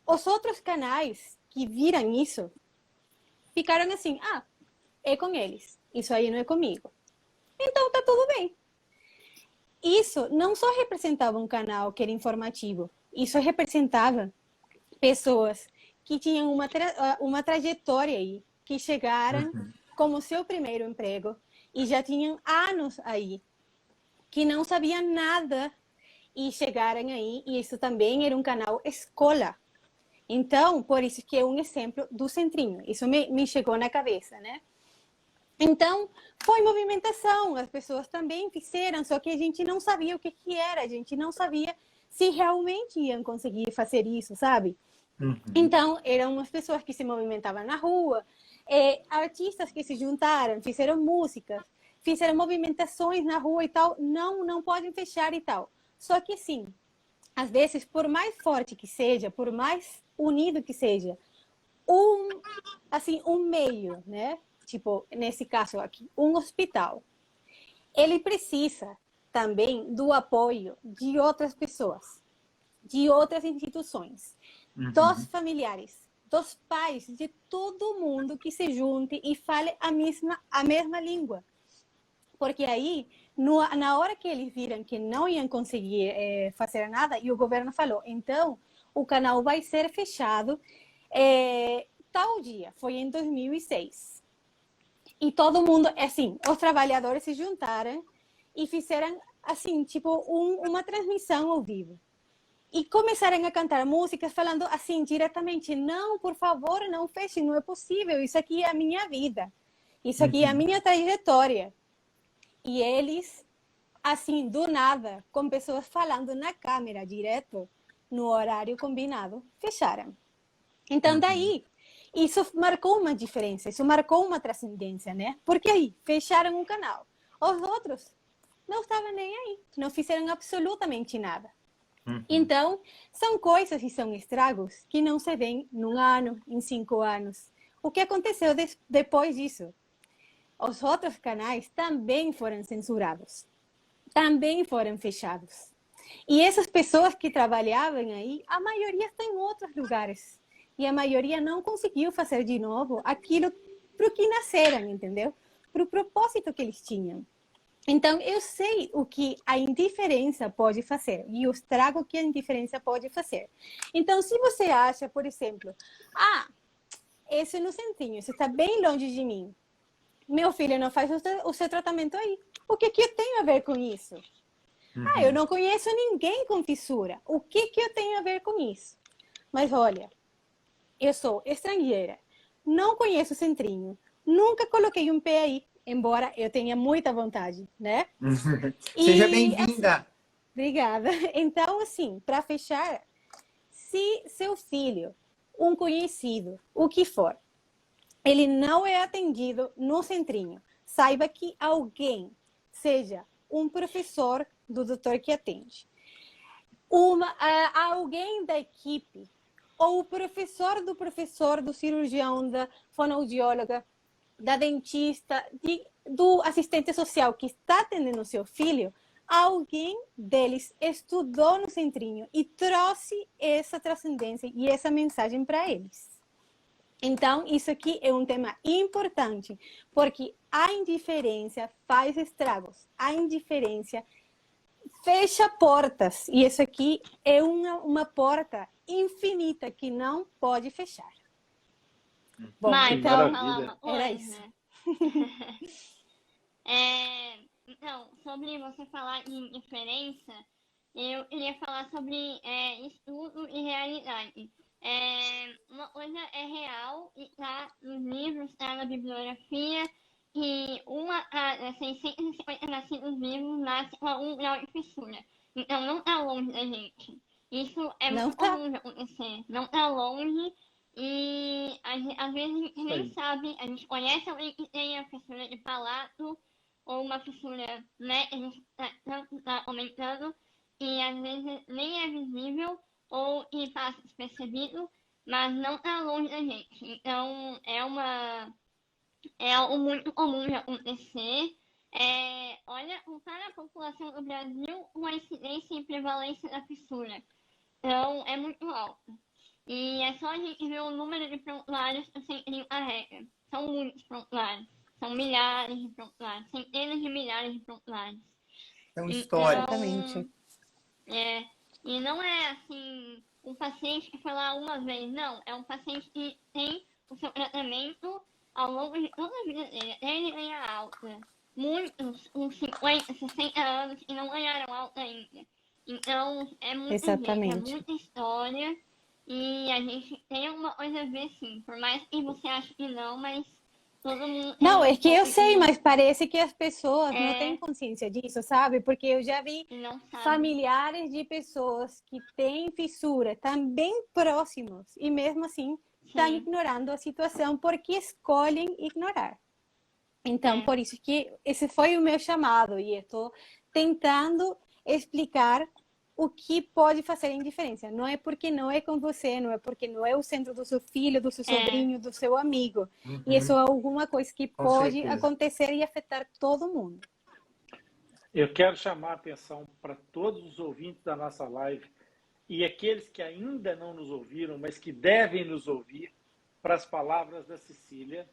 os outros canais que viram isso ficaram assim, é com eles, isso aí não é comigo. Então tá tudo bem. Isso não só representava um canal que era informativo, isso representava pessoas que tinham uma trajetória aí, que chegaram como seu primeiro emprego e já tinham anos aí, que não sabiam nada e chegaram aí, e isso também era um canal escola. Então, por isso que é um exemplo do Centrinho. Isso me chegou na cabeça, né? Então, foi movimentação, as pessoas também fizeram, só que a gente não sabia o que era, a gente não sabia se realmente iam conseguir fazer isso, sabe? Então, eram as pessoas que se movimentavam na rua, artistas que se juntaram, fizeram músicas, fizeram movimentações na rua e tal, não podem fechar e tal. Só que sim, às vezes, por mais forte que seja, por mais unido que seja, um meio, né? Tipo, nesse caso aqui, um hospital, ele precisa também do apoio de outras pessoas, de outras instituições, dos familiares, dos pais, de todo mundo que se junte e fale a mesma língua. Porque aí, na hora que eles viram que não iam conseguir fazer nada, e o governo falou, então, o canal vai ser fechado tal dia, foi em 2006. E todo mundo, assim, os trabalhadores se juntaram e fizeram, assim, tipo, uma transmissão ao vivo. E começaram a cantar músicas falando assim, diretamente, não, por favor, não feche, não é possível, isso aqui é a minha vida. Isso aqui é a minha trajetória. E eles, assim, do nada, com pessoas falando na câmera, direto, no horário combinado, fecharam. Então, daí, isso marcou uma diferença, isso marcou uma transcendência, né? Porque aí, fecharam o canal. Os outros não estavam nem aí, não fizeram absolutamente nada. Então, são coisas e são estragos que não se veem num ano, em 5 anos. O que aconteceu depois disso? Os outros canais também foram censurados, também foram fechados. E essas pessoas que trabalhavam aí, a maioria está em outros lugares. E a maioria não conseguiu fazer de novo aquilo para o que nasceram, entendeu? Para o propósito que eles tinham. Então, eu sei o que a indiferença pode fazer e o estrago que a indiferença pode fazer. Então, se você acha, por exemplo, esse no centrinho, você está bem longe de mim, meu filho não faz o seu tratamento aí, o que eu tenho a ver com isso? Eu não conheço ninguém com fissura, o que eu tenho a ver com isso? Mas olha, eu sou estrangeira, não conheço o centrinho, nunca coloquei um pé aí, embora eu tenha muita vontade, né? Seja bem-vinda! Assim, obrigada. Então, assim, para fechar, se seu filho, um conhecido, o que for, ele não é atendido no centrinho, saiba que alguém, seja um professor do doutor que atende, alguém da equipe, ou o professor do cirurgião, da fonoaudióloga, da dentista, do assistente social que está atendendo o seu filho, alguém deles estudou no centrinho e trouxe essa transcendência e essa mensagem para eles. Então, isso aqui é um tema importante, porque a indiferença faz estragos, a indiferença fecha portas, e isso aqui é uma porta infinita que não pode fechar. Bom, Mas, então, falar uma coisa, era isso. Então, sobre você falar em diferença, eu queria falar sobre estudo e realidade. Uma coisa é real e está nos livros, está na bibliografia, que uma a cada 650 nascidos vivos nasce com algum grau de fissura. Então, não está longe da gente. Isso é Não muito tá. comum de acontecer. Não está longe. E às vezes a gente nem sabe, a gente conhece alguém que tem a fissura de palato ou uma fissura, né, que a gente tá comentando, e às vezes nem é visível ou que passa despercebido, mas não tá longe da gente. Então é algo muito comum de acontecer. Olha, para a população do Brasil, uma incidência e prevalência da fissura. Então é muito alta. E é só a gente ver o número de prontuários que o centrinho carrega. São muitos prontuários. São milhares de prontuários. Centenas de milhares de prontuários. São histórias. Exatamente. E não é assim, um paciente que foi lá uma vez. Não, é um paciente que tem o seu tratamento ao longo de toda a vida dele. Até ele ganhar alta. Muitos com 50, 60 anos que não ganharam alta ainda. Então, é muita gente, é Exatamente. muita história. E a gente tem alguma coisa a ver, sim. Por mais que você ache que não, mas todo mundo... Não, é que eu sei, mas parece que as pessoas não têm consciência disso, sabe? Porque eu já vi familiares de pessoas que têm fissura também próximos e mesmo assim estão ignorando a situação porque escolhem ignorar. Então, por isso que esse foi o meu chamado e eu estou tentando explicar o que pode fazer a diferença. Não é porque não é com você, não é porque não é o centro do seu filho, do seu sobrinho, do seu amigo. E isso é alguma coisa que pode acontecer e afetar todo mundo. Eu quero chamar a atenção para todos os ouvintes da nossa live e aqueles que ainda não nos ouviram, mas que devem nos ouvir, para as palavras da Cecília,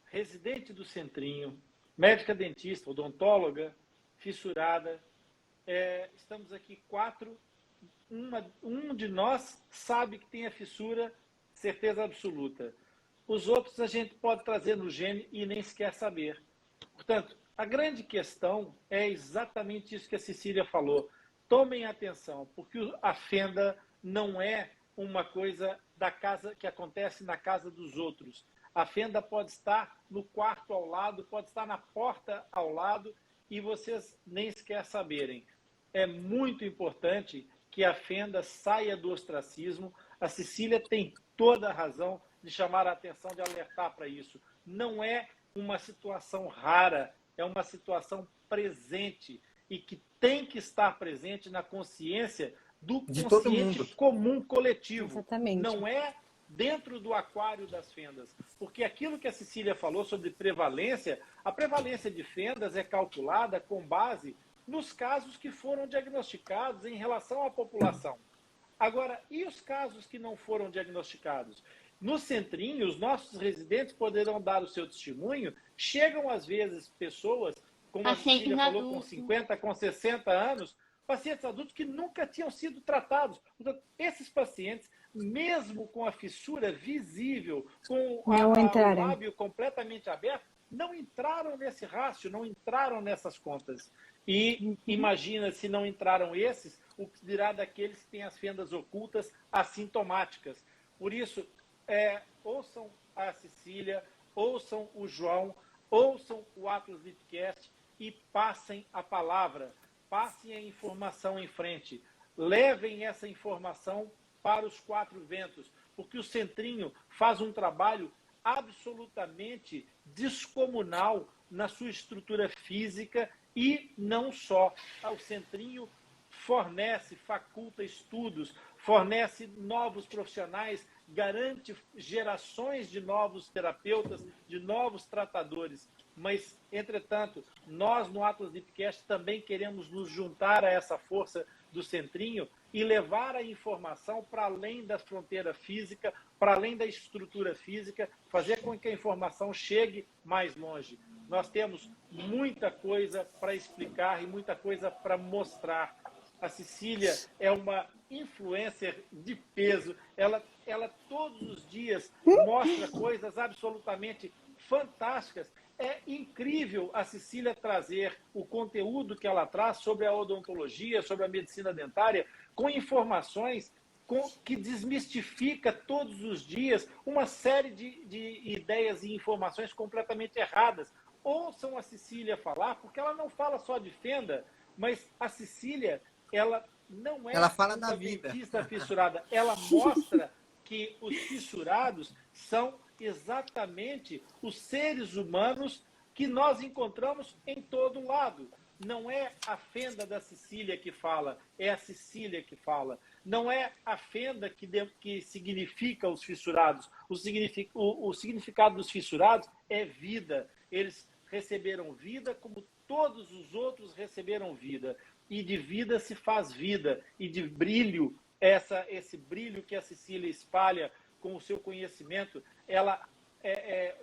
residente do Centrinho, médica dentista, odontóloga, fissurada. Estamos aqui 4. Um de nós sabe que tem a fissura, certeza absoluta. Os outros a gente pode trazer no gene e nem sequer saber. Portanto, a grande questão é exatamente isso que a Cecília falou. Tomem atenção, porque a fenda não é uma coisa da casa que acontece na casa dos outros. A fenda pode estar no quarto ao lado, pode estar na porta ao lado e vocês nem sequer saberem. É muito importante que a fenda saia do ostracismo. A Cecília tem toda a razão de chamar a atenção, de alertar para isso. Não é uma situação rara, é uma situação presente e que tem que estar presente na consciência do consciente comum coletivo. Exatamente. Não é dentro do aquário das fendas. Porque aquilo que a Cecília falou sobre prevalência, a prevalência de fendas é calculada com base nos casos que foram diagnosticados em relação à população. Agora, e os casos que não foram diagnosticados? No centrinho, os nossos residentes poderão dar o seu testemunho. Chegam, às vezes, pessoas, como a Cecília falou, com 50, com 60 anos, pacientes adultos que nunca tinham sido tratados. Portanto, esses pacientes, mesmo com a fissura visível, com o lábio completamente aberto, não entraram nesse rácio, não entraram nessas contas. E imagina se não entraram esses, o que dirá daqueles que têm as fendas ocultas assintomáticas. Por isso, ouçam a Cecília, ouçam o João, ouçam o Atlas Lipcast e passem a palavra, passem a informação em frente. Levem essa informação para os quatro ventos, porque o Centrinho faz um trabalho absolutamente descomunal na sua estrutura física e não só. O Centrinho fornece, faculta estudos, fornece novos profissionais, garante gerações de novos terapeutas, de novos tratadores. Mas, entretanto, nós no Atlas Lipcast também queremos nos juntar a essa força do Centrinho e levar a informação para além da fronteira física, para além da estrutura física, fazer com que a informação chegue mais longe. Nós temos muita coisa para explicar e muita coisa para mostrar. A Cecília é uma influencer de peso. Ela todos os dias mostra coisas absolutamente fantásticas. É incrível a Cecília trazer o conteúdo que ela traz sobre a odontologia, sobre a medicina dentária, com informações que desmistifica todos os dias uma série de ideias e informações completamente erradas. Ouçam a Cecília falar, porque ela não fala só de fenda, mas a Cecília, ela não é uma dentista fissurada. Ela mostra que os fissurados são exatamente os seres humanos que nós encontramos em todo lado. Não é a fenda da Cecília que fala, é a Cecília que fala. Não é a fenda que significa os fissurados. O significado dos fissurados é vida. Eles receberam vida como todos os outros receberam vida. E de vida se faz vida. E de brilho, esse brilho que a Cecília espalha com o seu conhecimento,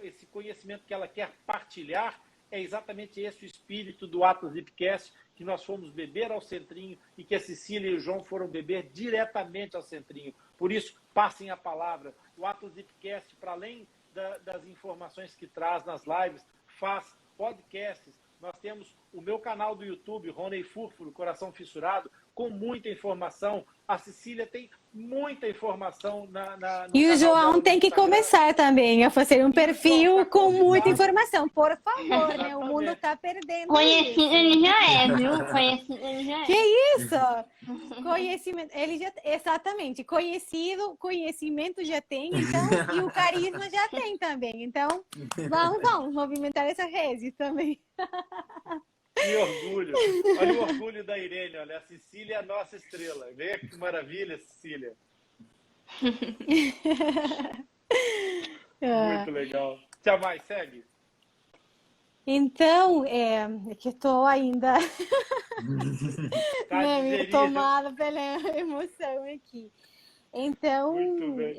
esse conhecimento que ela quer partilhar, é exatamente esse o espírito do Atlas Lipcast, que nós fomos beber ao Centrinho e que a Cecília e o João foram beber diretamente ao Centrinho. Por isso, passem a palavra. O Atlas Lipcast, para além das informações que traz nas lives, faz podcasts. Nós temos o meu canal do YouTube, Rony Fúrfuro, Coração Fissurado, com muita informação. A Cecília tem muita informação no E o João dela, tem que começar também a fazer um perfil com muita informação. Por favor, né? O mundo está perdendo Conhecido isso. ele já é, viu? Conhecido ele já é. Que isso? Conhecimento, ele já exatamente, conhecimento já tem, então, e o carisma já tem também. Então, vamos movimentar essa rede também. Que orgulho. Olha o orgulho da Irene, olha, a Cecília é a nossa estrela. Vê que maravilha, Cecília. Muito legal. Tchau, mais, segue. Então, é que estou ainda Tá meio tomada pela emoção aqui. Então, Muito bem.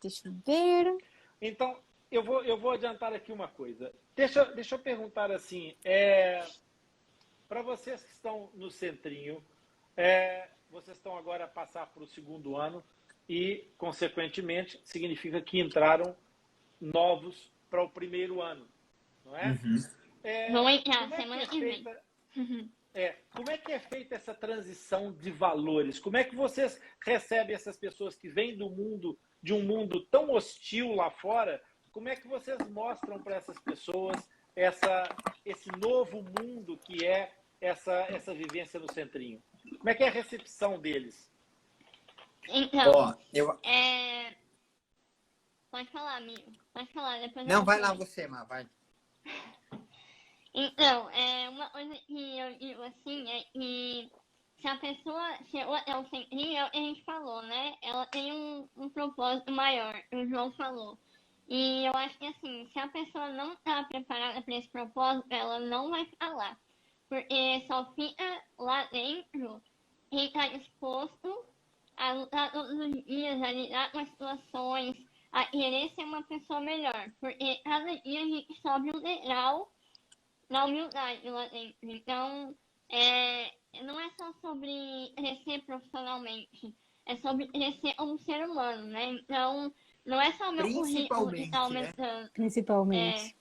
deixa eu ver. Então, eu vou adiantar aqui uma coisa. Deixa eu perguntar assim, para vocês que estão no Centrinho, vocês estão agora a passar para o segundo ano e, consequentemente, significa que entraram novos para o primeiro ano, não é? Uhum. Vão entrar semana que vem. Como é que é feita essa transição de valores? Como é que vocês recebem essas pessoas que vêm de um mundo tão hostil lá fora? Como é que vocês mostram para essas pessoas esse novo mundo que é essa vivência no Centrinho? Como é que é a recepção deles? Então, pode falar, amigo. Pode falar. Depois não, vai lá você, Má, vai. Então, uma coisa que eu digo assim é que se a pessoa chegou até o Centrinho, é o que a gente falou, né? Ela tem um propósito maior, o João falou. E eu acho que assim, se a pessoa não está preparada para esse propósito, ela não vai ficar lá. porque só fica lá dentro quem está disposto a lutar todos os dias, a lidar com as situações, a querer ser uma pessoa melhor. Porque cada dia a gente sobe um degrau na humildade lá dentro. Então, não é só sobre crescer profissionalmente, é sobre crescer como ser humano, né? Então, não é só o meu currículo que está Principalmente, né? aumentando. Principalmente.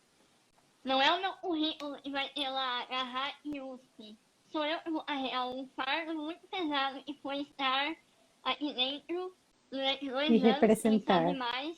Não é o meu currículo que vai ter lá a RAC e USP. Sou eu que vou carregar um fardo muito pesado que foi estar aqui dentro durante 2 E anos, quem representar. sabe mais.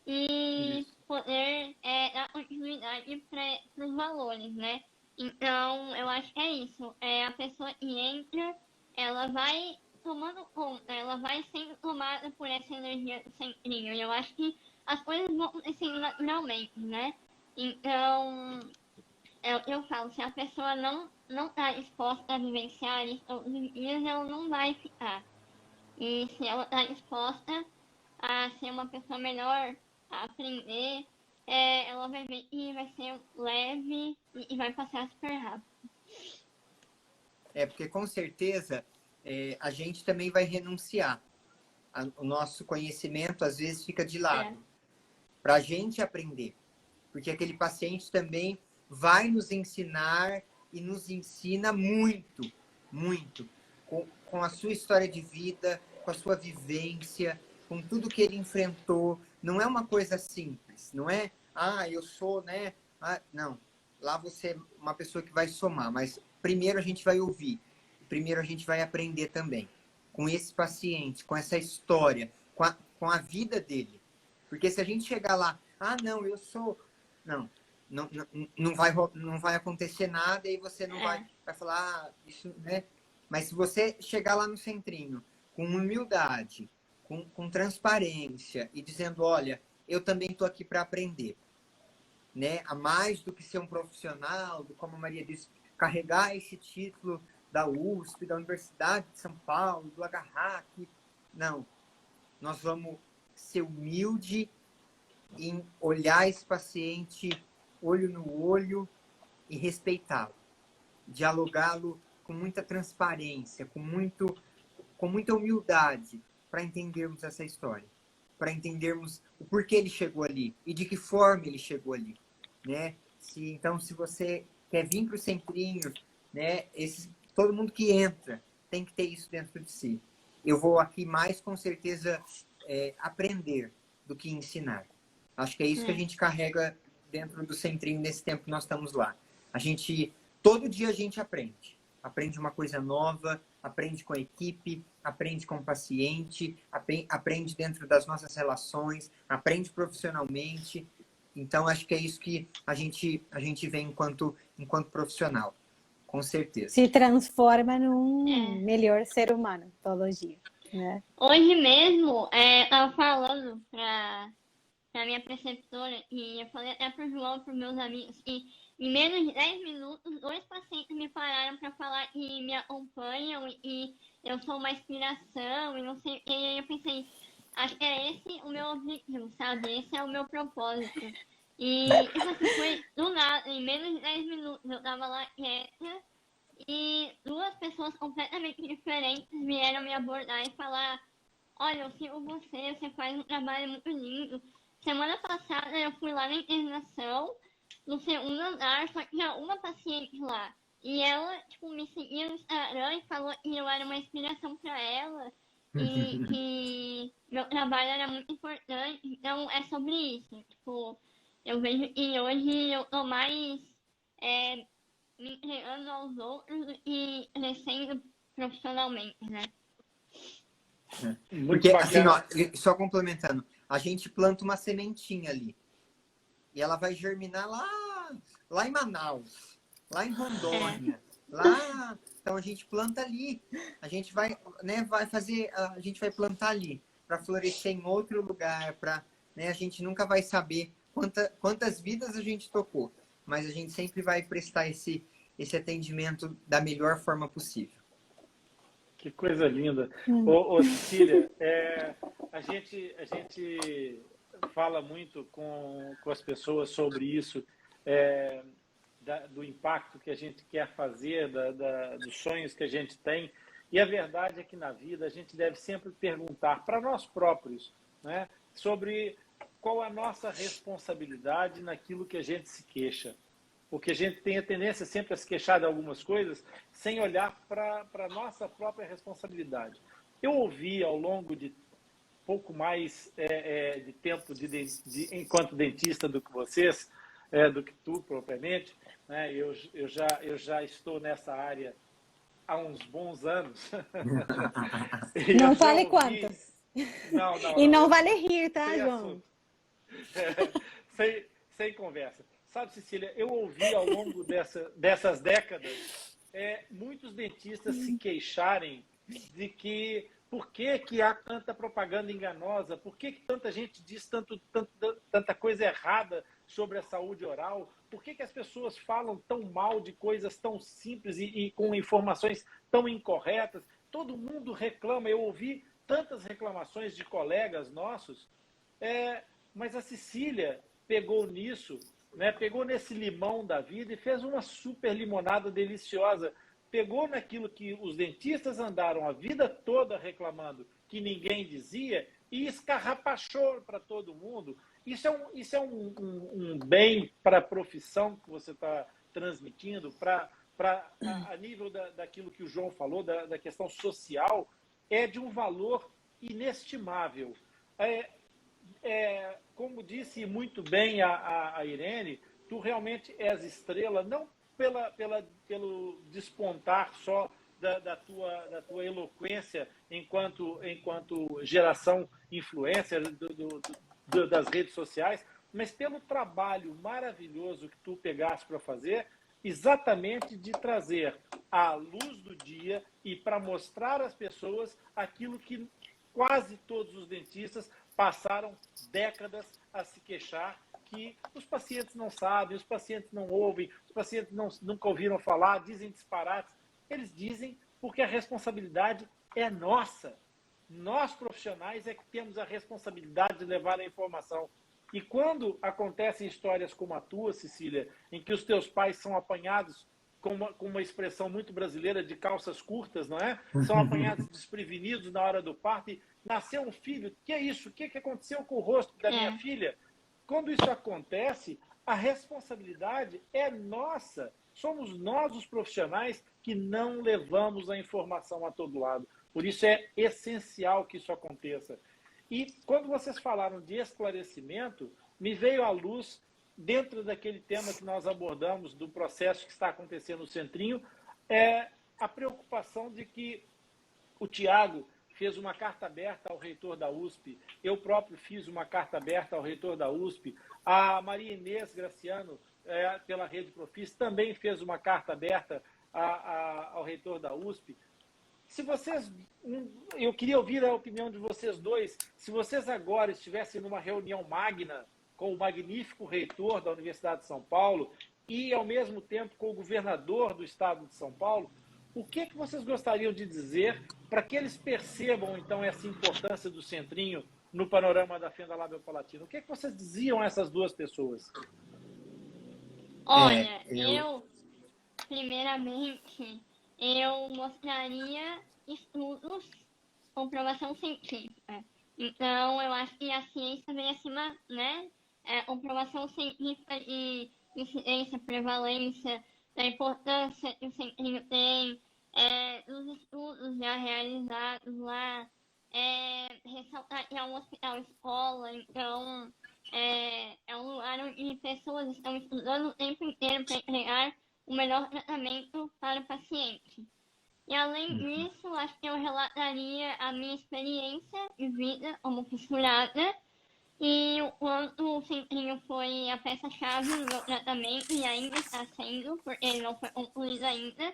E Isso. poder dar continuidade para os valores, né? Então, eu acho que é isso. A pessoa que entra, ela vai tomando conta, ela vai sendo tomada por essa energia do centrinho. E eu acho que as coisas vão acontecendo naturalmente, né? Então, é o que eu falo, se a pessoa não está disposta a vivenciar isso todos os dias, ela não vai ficar. E se ela está disposta a ser uma pessoa melhor, a aprender, ela vai ver que vai ser leve e vai passar super rápido. Porque com certeza a gente também vai renunciar. O nosso conhecimento às vezes fica de lado para a gente aprender. Porque aquele paciente também vai nos ensinar e nos ensina muito, muito. Com a sua história de vida, com a sua vivência, com tudo que ele enfrentou. Não é uma coisa simples, não é? Eu sou, né? Não. Lá você é uma pessoa que vai somar, mas primeiro a gente vai ouvir. Primeiro a gente vai aprender também. Com esse paciente, com essa história, com a vida dele. Porque se a gente chegar lá, não, eu sou... Não vai acontecer nada e você não vai falar, isso, né? Mas se você chegar lá no centrinho, com humildade, com transparência e dizendo, olha, eu também estou aqui para aprender, né? A mais do que ser um profissional, como a Maria disse, carregar esse título da USP, da Universidade de São Paulo, do Agarrac. Não. Nós vamos ser humilde em olhar esse paciente olho no olho e respeitá-lo. Dialogá-lo com muita transparência, com muita humildade, para entendermos essa história. Para entendermos o porquê ele chegou ali e de que forma ele chegou ali, né? Então, se você quer vir para o centrinho, né? Todo mundo que entra tem que ter isso dentro de si. Eu vou aqui mais, com certeza, aprender do que ensinar. Acho que é isso que a gente carrega dentro do centrinho nesse tempo que nós estamos lá. Todo dia a gente aprende. Aprende uma coisa nova, aprende com a equipe, aprende com o paciente, aprende dentro das nossas relações, aprende profissionalmente. Então, acho que é isso que a gente vê enquanto profissional. Com certeza. Se transforma num melhor ser humano todo dia, né? Hoje mesmo, estava falando para minha preceptora e eu falei até pro João, pros meus amigos, e em menos de 10 minutos, 2 pacientes me pararam para falar que me acompanham e eu sou uma inspiração e não sei o que. E aí eu pensei, acho que é esse o meu objetivo, sabe? Esse é o meu propósito. E tipo assim, foi do nada, em menos de 10 minutos eu tava lá quieta e 2 pessoas completamente diferentes vieram me abordar e falar: olha, eu sigo você faz um trabalho muito lindo. Semana passada eu fui lá na internação, no 2º andar, só tinha uma paciente lá. E ela, tipo, me seguia no Instagram e falou que eu era uma inspiração para ela e que meu trabalho era muito importante. Então, é sobre isso. Tipo, eu vejo que hoje eu tô mais me entregando aos outros e crescendo profissionalmente, né? Porque, assim, ó, só complementando, a gente planta uma sementinha ali. E ela vai germinar lá em Manaus, lá em Rondônia, lá. Então a gente planta ali. A gente vai, né, a gente vai plantar ali para florescer em outro lugar, né, a gente nunca vai saber quantas vidas a gente tocou, mas a gente sempre vai prestar esse atendimento da melhor forma possível. Que coisa linda. Ô Cecília, a gente fala muito com as pessoas sobre isso, do impacto que a gente quer fazer, dos sonhos que a gente tem. E a verdade é que na vida a gente deve sempre perguntar para nós próprios, né, sobre qual a nossa responsabilidade naquilo que a gente se queixa. Porque a gente tem a tendência sempre a se queixar de algumas coisas sem olhar para a nossa própria responsabilidade. Eu ouvi ao longo de pouco mais de tempo enquanto dentista do que vocês, do que tu propriamente, né? Eu já estou nessa área há uns bons anos. Não fale quantos. E não vale rir, tá, João? Sem conversa. Sabe, Cecília, eu ouvi ao longo dessas décadas muitos dentistas se queixarem de que por que há tanta propaganda enganosa, por que tanta gente diz tanta coisa errada sobre a saúde oral, por que as pessoas falam tão mal de coisas tão simples e com informações tão incorretas. Todo mundo reclama, eu ouvi tantas reclamações de colegas nossos, mas a Cecília pegou nisso, né? Pegou nesse limão da vida e fez uma super limonada deliciosa. Pegou naquilo que os dentistas andaram a vida toda reclamando, que ninguém dizia, e escarrapachou para todo mundo. Isso é um bem para a profissão que você está transmitindo, a nível daquilo que o João falou, da questão social, é de um valor inestimável. Como disse muito bem a Irene, tu realmente és estrela, não pelo despontar só da tua eloquência enquanto geração influencer das redes sociais, mas pelo trabalho maravilhoso que tu pegaste para fazer, exatamente de trazer à luz do dia e para mostrar às pessoas aquilo que quase todos os dentistas passaram décadas a se queixar, que os pacientes não sabem, os pacientes não ouvem, os pacientes nunca ouviram falar, dizem disparates. Eles dizem porque a responsabilidade é nossa. Nós, profissionais, é que temos a responsabilidade de levar a informação. E quando acontecem histórias como a tua, Cecília, em que os teus pais são apanhados, com uma expressão muito brasileira, de calças curtas, não é? São apanhados desprevenidos na hora do parto e nasceu um filho. O que é isso? O que aconteceu com o rosto da minha filha? Quando isso acontece, a responsabilidade é nossa. Somos nós, os profissionais, que não levamos a informação a todo lado. Por isso é essencial que isso aconteça. E quando vocês falaram de esclarecimento, me veio à luz, dentro daquele tema que nós abordamos, do processo que está acontecendo no Centrinho, a preocupação de que o Tiago fez uma carta aberta ao reitor da USP, eu próprio fiz uma carta aberta ao reitor da USP, a Maria Inês Graciano, pela Rede Profis, também fez uma carta aberta ao reitor da USP. Eu queria ouvir a opinião de vocês dois, se vocês agora estivessem numa reunião magna com o magnífico reitor da Universidade de São Paulo e, ao mesmo tempo, com o governador do estado de São Paulo, o que vocês gostariam de dizer para que eles percebam, então, essa importância do Centrinho no panorama da fenda labiopalatina? O que vocês diziam a essas duas pessoas? Olha, primeiramente, eu mostraria estudos, comprovação científica. Então, eu acho que a ciência vem acima, né? Comprovação científica de incidência, prevalência, da importância que o Centrinho tem, dos estudos já realizados lá, ressaltar que é um hospital escola, então é um lugar onde pessoas estão estudando o tempo inteiro para entregar o melhor tratamento para o paciente. E além disso, acho que eu relataria a minha experiência de vida como fissurada e o quanto o Centrinho foi a peça-chave no meu tratamento e ainda está sendo, porque ele não foi concluído ainda.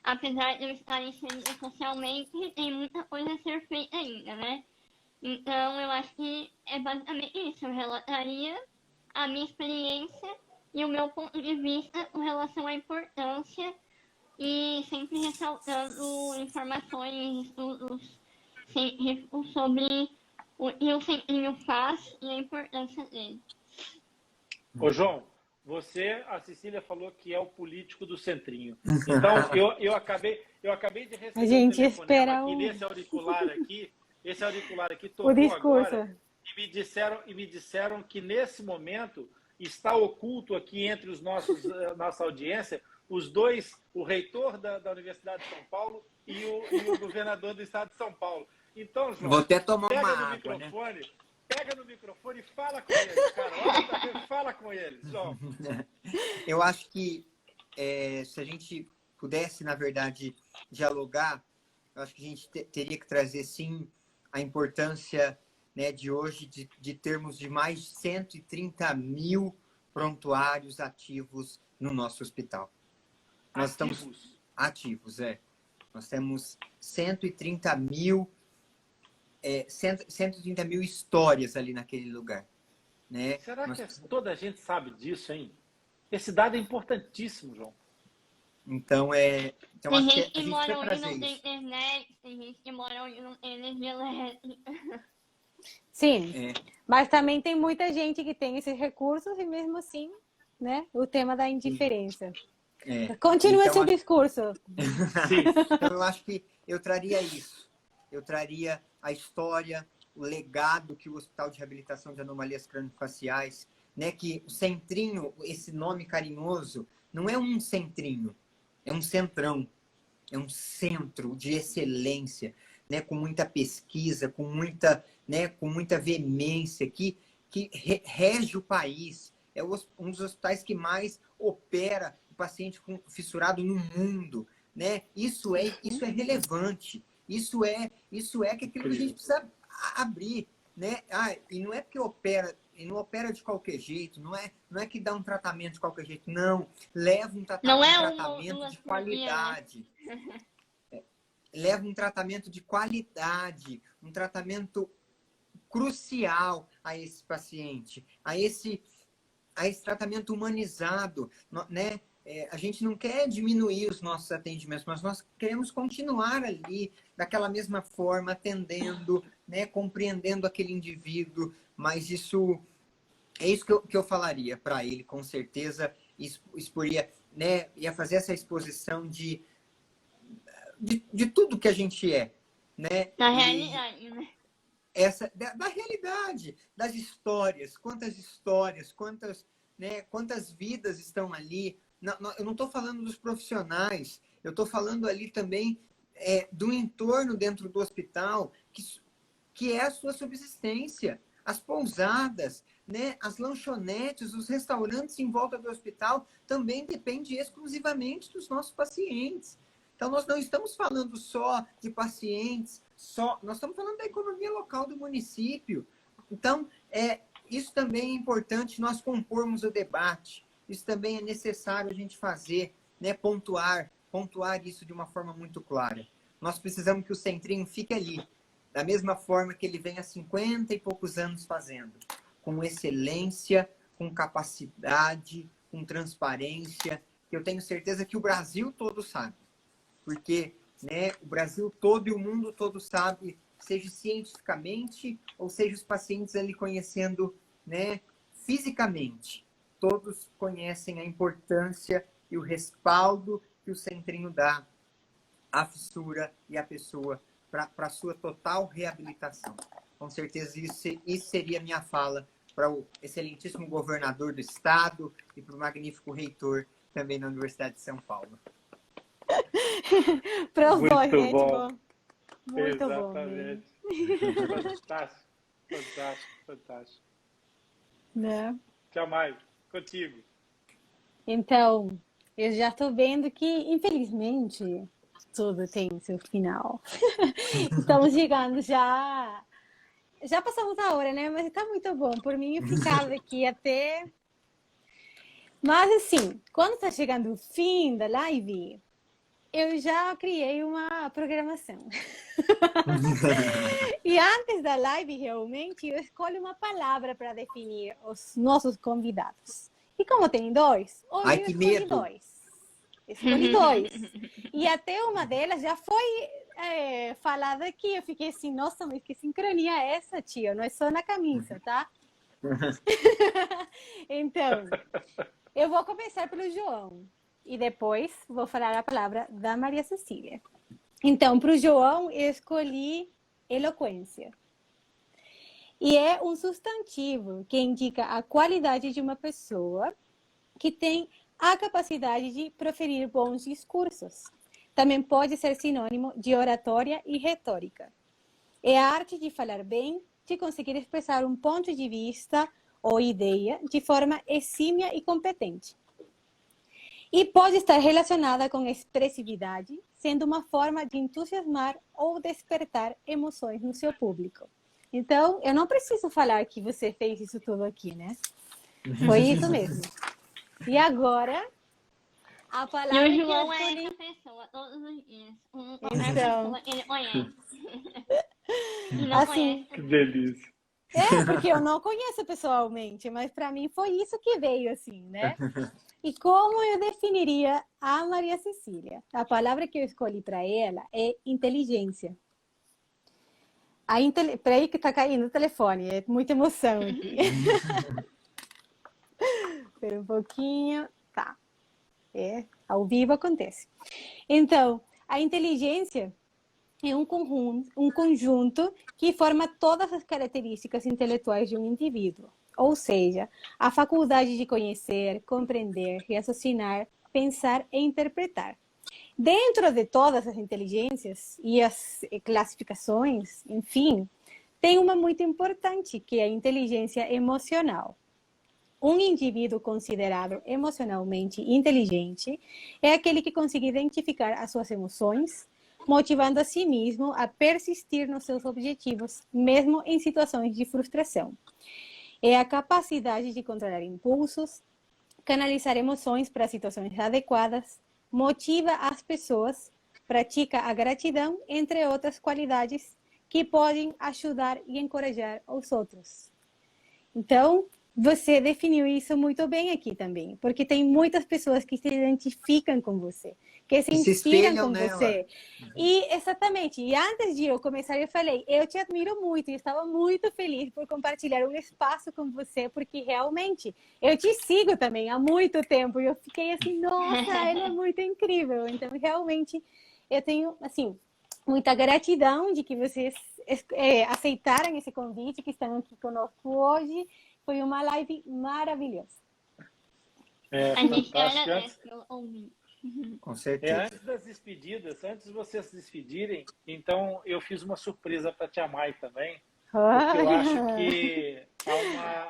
Apesar de eu estar inserida socialmente, tem muita coisa a ser feita ainda, né? Então, eu acho que é basicamente isso. Eu relataria a minha experiência e o meu ponto de vista com relação à importância e sempre ressaltando informações, estudos científicos sobre o que o Centrinho faz e a importância dele. Ô, João, a Cecília falou que é o político do Centrinho. Então, eu acabei de receber A gente um espera telefonema aqui nesse auricular aqui. Esse auricular aqui o tocou discurso. agora e me disseram que nesse momento está oculto aqui entre os nossa audiência os dois, o reitor da Universidade de São Paulo e o governador do estado de São Paulo. Então, João, Vou até tomar pega uma no água, microfone, né? Pega no microfone e fala com eles, cara. Olha, fala com eles, João. Eu acho que se a gente pudesse, na verdade, dialogar, eu acho que a gente teria que trazer, sim, a importância, né, de hoje de termos de mais de 130 mil prontuários ativos no nosso hospital. Nós estamos ativos, Nós temos 130 mil 130 mil histórias ali naquele lugar. Né? Será que toda a gente sabe disso, hein? Esse dado é importantíssimo, João. Então, tem acho gente que a gente mora precisa onde trazer não tem isso. internet, tem gente que mora onde não tem energia elétrica. Sim, mas também tem muita gente que tem esses recursos e mesmo assim, né, o tema da indiferença. Continua então, seu discurso. Sim. Então, eu acho que eu traria isso. Eu traria a história, o legado que o Hospital de Reabilitação de Anomalias Crâniofaciais, né, que o Centrinho, esse nome carinhoso, não é um centrinho, é um centrão, é um centro de excelência, né, com muita pesquisa, com muita veemência, que rege o país. É um dos hospitais que mais opera o paciente fissurado no mundo, né? Isso é relevante. Isso é que aquilo que a gente precisa abrir, né? E não é porque opera, e não opera de qualquer jeito, não é que dá um tratamento de qualquer jeito, não. Leva um tratamento de qualidade. Leva um tratamento de qualidade, um tratamento crucial a esse paciente, a esse tratamento humanizado, né? A gente não quer diminuir os nossos atendimentos, mas nós queremos continuar ali, daquela mesma forma, atendendo, né? Compreendendo aquele indivíduo, mas é isso que eu falaria para ele, com certeza, exporia, né? Ia fazer essa exposição de tudo que a gente né? Na realidade, né? Da realidade, das histórias, quantas, né, quantas vidas estão ali. Eu não estou falando dos profissionais, eu estou falando ali também do entorno dentro do hospital, que é a sua subsistência. As pousadas, né, as lanchonetes, os restaurantes em volta do hospital também dependem exclusivamente dos nossos pacientes. Então, nós não estamos falando só de pacientes, nós estamos falando da economia local do município. Então, isso também é importante nós compormos o debate. Isso também é necessário a gente fazer, né, pontuar isso de uma forma muito clara. Nós precisamos que o Centrinho fique ali, da mesma forma que ele vem há 50 e poucos anos fazendo, com excelência, com capacidade, com transparência, que eu tenho certeza que o Brasil todo sabe. Porque, né, o Brasil todo e o mundo todo sabe, seja cientificamente ou seja os pacientes ali conhecendo, né, fisicamente. Todos conhecem a importância e o respaldo que o Centrinho dá à fissura e à pessoa para a sua total reabilitação. Com certeza isso seria a minha fala para o excelentíssimo governador do estado e para o magnífico reitor também da Universidade de São Paulo. Para os dois, né? Bom. Tipo, muito exatamente. Bom. Fantástico. Né? Tchau, mais. Contigo. Então, eu já estou vendo que, infelizmente, tudo tem seu final. Estamos chegando já. Já passamos a hora, né? Mas está muito bom. Por mim, eu ficava aqui até. Mas, assim, quando está chegando o fim da live, eu já criei uma programação. E antes da live, realmente, eu escolho uma palavra para definir os nossos convidados. E como tem dois, hoje eu escolhi dois. Escolhi dois. E até uma delas já foi falada aqui. Eu fiquei assim, nossa, mas que sincronia é essa, tia? Não é só na camisa, tá? Então, eu vou começar pelo João e depois vou falar a palavra da Maria Cecília. Então, para o João, eu escolhi eloquência. E é um substantivo que indica a qualidade de uma pessoa que tem a capacidade de proferir bons discursos. Também pode ser sinônimo de oratória e retórica. É a arte de falar bem, de conseguir expressar um ponto de vista ou ideia de forma exímia e competente. E pode estar relacionada com expressividade, sendo uma forma de entusiasmar ou despertar emoções no seu público. Então, eu não preciso falar que você fez isso tudo aqui, né? Foi isso mesmo. E agora, a palavra E que o João eu é escolhi... essa pessoa todos os dias. Então, Pessoa, ele conhece. E não assim, conhece. Que delícia. porque eu não conheço pessoalmente, mas para mim foi isso que veio, assim, né? E como eu definiria a Maria Cecília? A palavra que eu escolhi para ela é inteligência. Peraí que tá caindo o telefone, é muita emoção aqui. Espera um pouquinho. Tá. Ao vivo acontece. Então, a inteligência é um conjunto que forma todas as características intelectuais de um indivíduo. Ou seja, a faculdade de conhecer, compreender, raciocinar, pensar e interpretar. Dentro de todas as inteligências e as classificações, enfim, tem uma muito importante, que é a inteligência emocional. Um indivíduo considerado emocionalmente inteligente é aquele que consegue identificar as suas emoções, motivando a si mesmo a persistir nos seus objetivos, mesmo em situações de frustração. É a capacidade de controlar impulsos, canalizar emoções para situações adequadas, motiva as pessoas, pratica a gratidão, entre outras qualidades que podem ajudar e encorajar os outros. Então, você definiu isso muito bem aqui também, porque tem muitas pessoas que se identificam com você, que se inspiram com você. E exatamente, e antes de eu começar, eu falei, eu te admiro muito e estava muito feliz por compartilhar um espaço com você, porque realmente eu te sigo também há muito tempo e eu fiquei assim, nossa, ele é muito incrível. Então, realmente, eu tenho, assim, muita gratidão de que vocês aceitaram esse convite, que estão aqui conosco hoje. Foi uma live maravilhosa. A gente Fantástico. agradece pelo ouvir. Com certeza. Antes das despedidas, antes de vocês se despedirem, então eu fiz uma surpresa para a Tia Mai também, porque eu acho que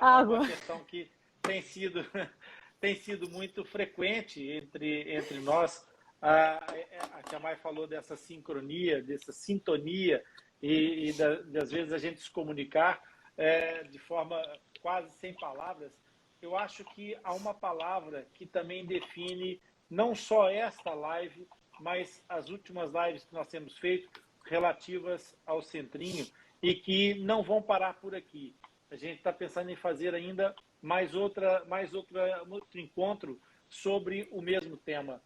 há uma questão que tem sido muito frequente entre nós. A Tia Mai falou dessa sincronia, dessa sintonia e às vezes a gente se comunicar de forma quase sem palavras. Eu acho que há uma palavra que também define não só esta live, mas as últimas lives que nós temos feito relativas ao Centrinho e que não vão parar por aqui. A gente está pensando em fazer ainda mais outro encontro sobre o mesmo tema.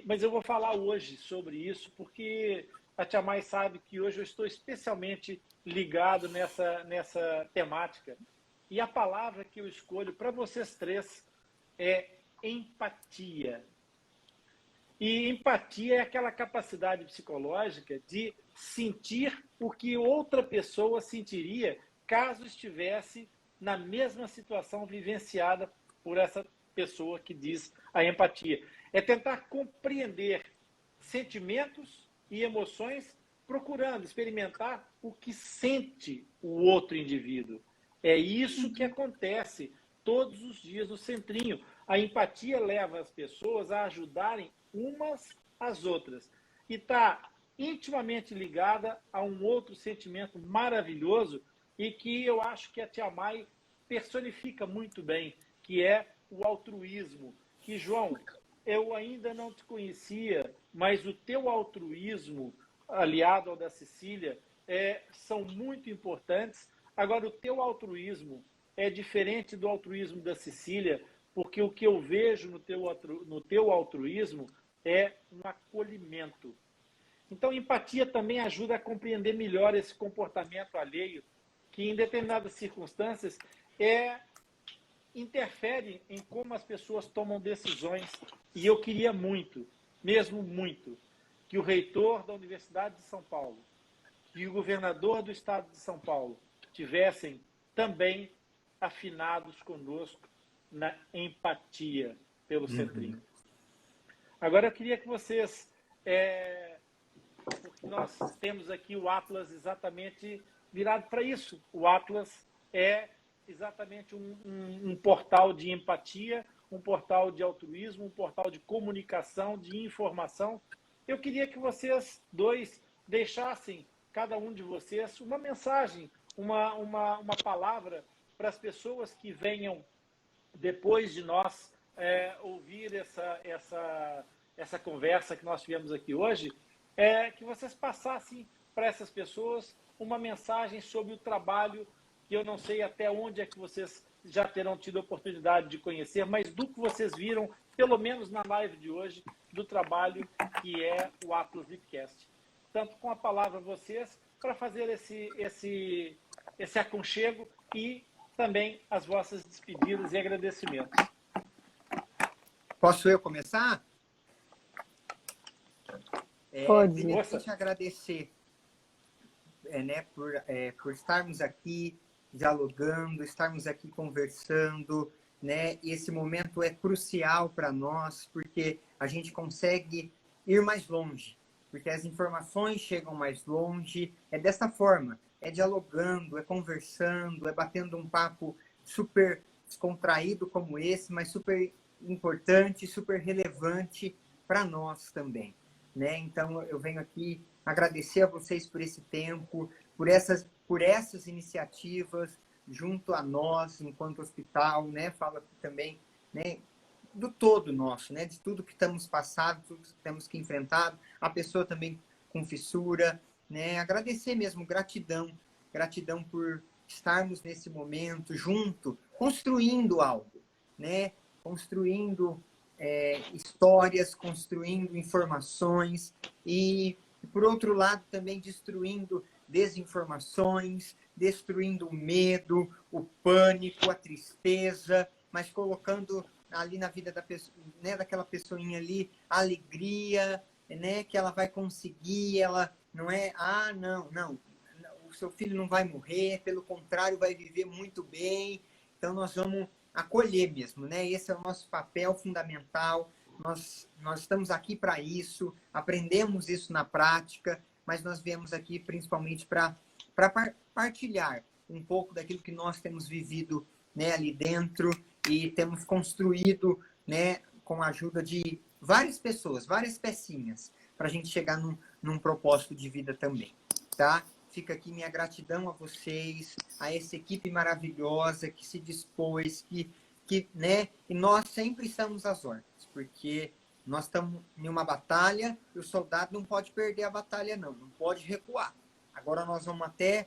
Mas eu vou falar hoje sobre isso porque a Tia Mai sabe que hoje eu estou especialmente ligado nessa temática. E a palavra que eu escolho para vocês três é empatia. E empatia é aquela capacidade psicológica de sentir o que outra pessoa sentiria caso estivesse na mesma situação vivenciada por essa pessoa que diz a empatia. É tentar compreender sentimentos e emoções, procurando experimentar o que sente o outro indivíduo. É isso que acontece todos os dias no Centrinho. A empatia leva as pessoas a ajudarem umas às outras. E está intimamente ligada a um outro sentimento maravilhoso e que eu acho que a Tia Mai personifica muito bem, que é o altruísmo. Que, João, eu ainda não te conhecia, mas o teu altruísmo, aliado ao da Cecília, são muito importantes. Agora, o teu altruísmo é diferente do altruísmo da Cecília, porque o que eu vejo no teu altruísmo é um acolhimento. Então, empatia também ajuda a compreender melhor esse comportamento alheio, que em determinadas circunstâncias é interfere em como as pessoas tomam decisões. E eu queria muito, mesmo muito, que o reitor da Universidade de São Paulo e o governador do estado de São Paulo tivessem também afinados conosco na empatia pelo Centrinho. Agora eu queria que vocês, porque nós temos aqui o Atlas exatamente virado para isso. O Atlas é exatamente um portal de empatia, um portal de altruísmo, um portal de comunicação, de informação. Eu queria que vocês dois deixassem, cada um de vocês, uma mensagem, uma palavra para as pessoas que venham depois de nós ouvir essa conversa que nós tivemos aqui hoje, que vocês passassem para essas pessoas uma mensagem sobre o trabalho que eu não sei até onde é que vocês já terão tido a oportunidade de conhecer, mas do que vocês viram, pelo menos na live de hoje, do trabalho que é o Atlas Lipcast. Portanto, com a palavra a vocês, para fazer esse aconchego e também as vossas despedidas e agradecimentos. Posso eu começar? Pode. Primeiro, te agradecer por estarmos aqui dialogando, estarmos aqui conversando, né? E esse momento é crucial para nós, porque a gente consegue ir mais longe, porque as informações chegam mais longe. É dessa forma, é dialogando, é conversando, é batendo um papo super descontraído como esse, mas super importante, super relevante para nós também, né? Então, eu venho aqui agradecer a vocês por esse tempo, por essas iniciativas junto a nós, enquanto hospital, né? Fala também, né, do todo nosso, né? De tudo que estamos passando, tudo que temos que enfrentar, a pessoa também com fissura, né? Agradecer mesmo, gratidão por estarmos nesse momento junto, construindo algo, né? Construindo histórias, construindo informações e, por outro lado, também destruindo desinformações, destruindo o medo, o pânico, a tristeza, mas colocando ali na vida da pessoa, né, daquela pessoinha ali, a alegria, né, que ela vai conseguir, ela não é, não, o seu filho não vai morrer, pelo contrário, vai viver muito bem. Então, nós vamos acolher mesmo, né? Esse é o nosso papel fundamental. Nós estamos aqui para isso, aprendemos isso na prática, mas nós viemos aqui principalmente para partilhar um pouco daquilo que nós temos vivido, né, ali dentro e temos construído, né, com a ajuda de várias pessoas, várias pecinhas, para a gente chegar num propósito de vida também, tá? Fica aqui minha gratidão a vocês, a essa equipe maravilhosa que se dispôs, né? E nós sempre estamos às ordens, porque nós estamos em uma batalha e o soldado não pode perder a batalha, não pode recuar. Agora nós vamos até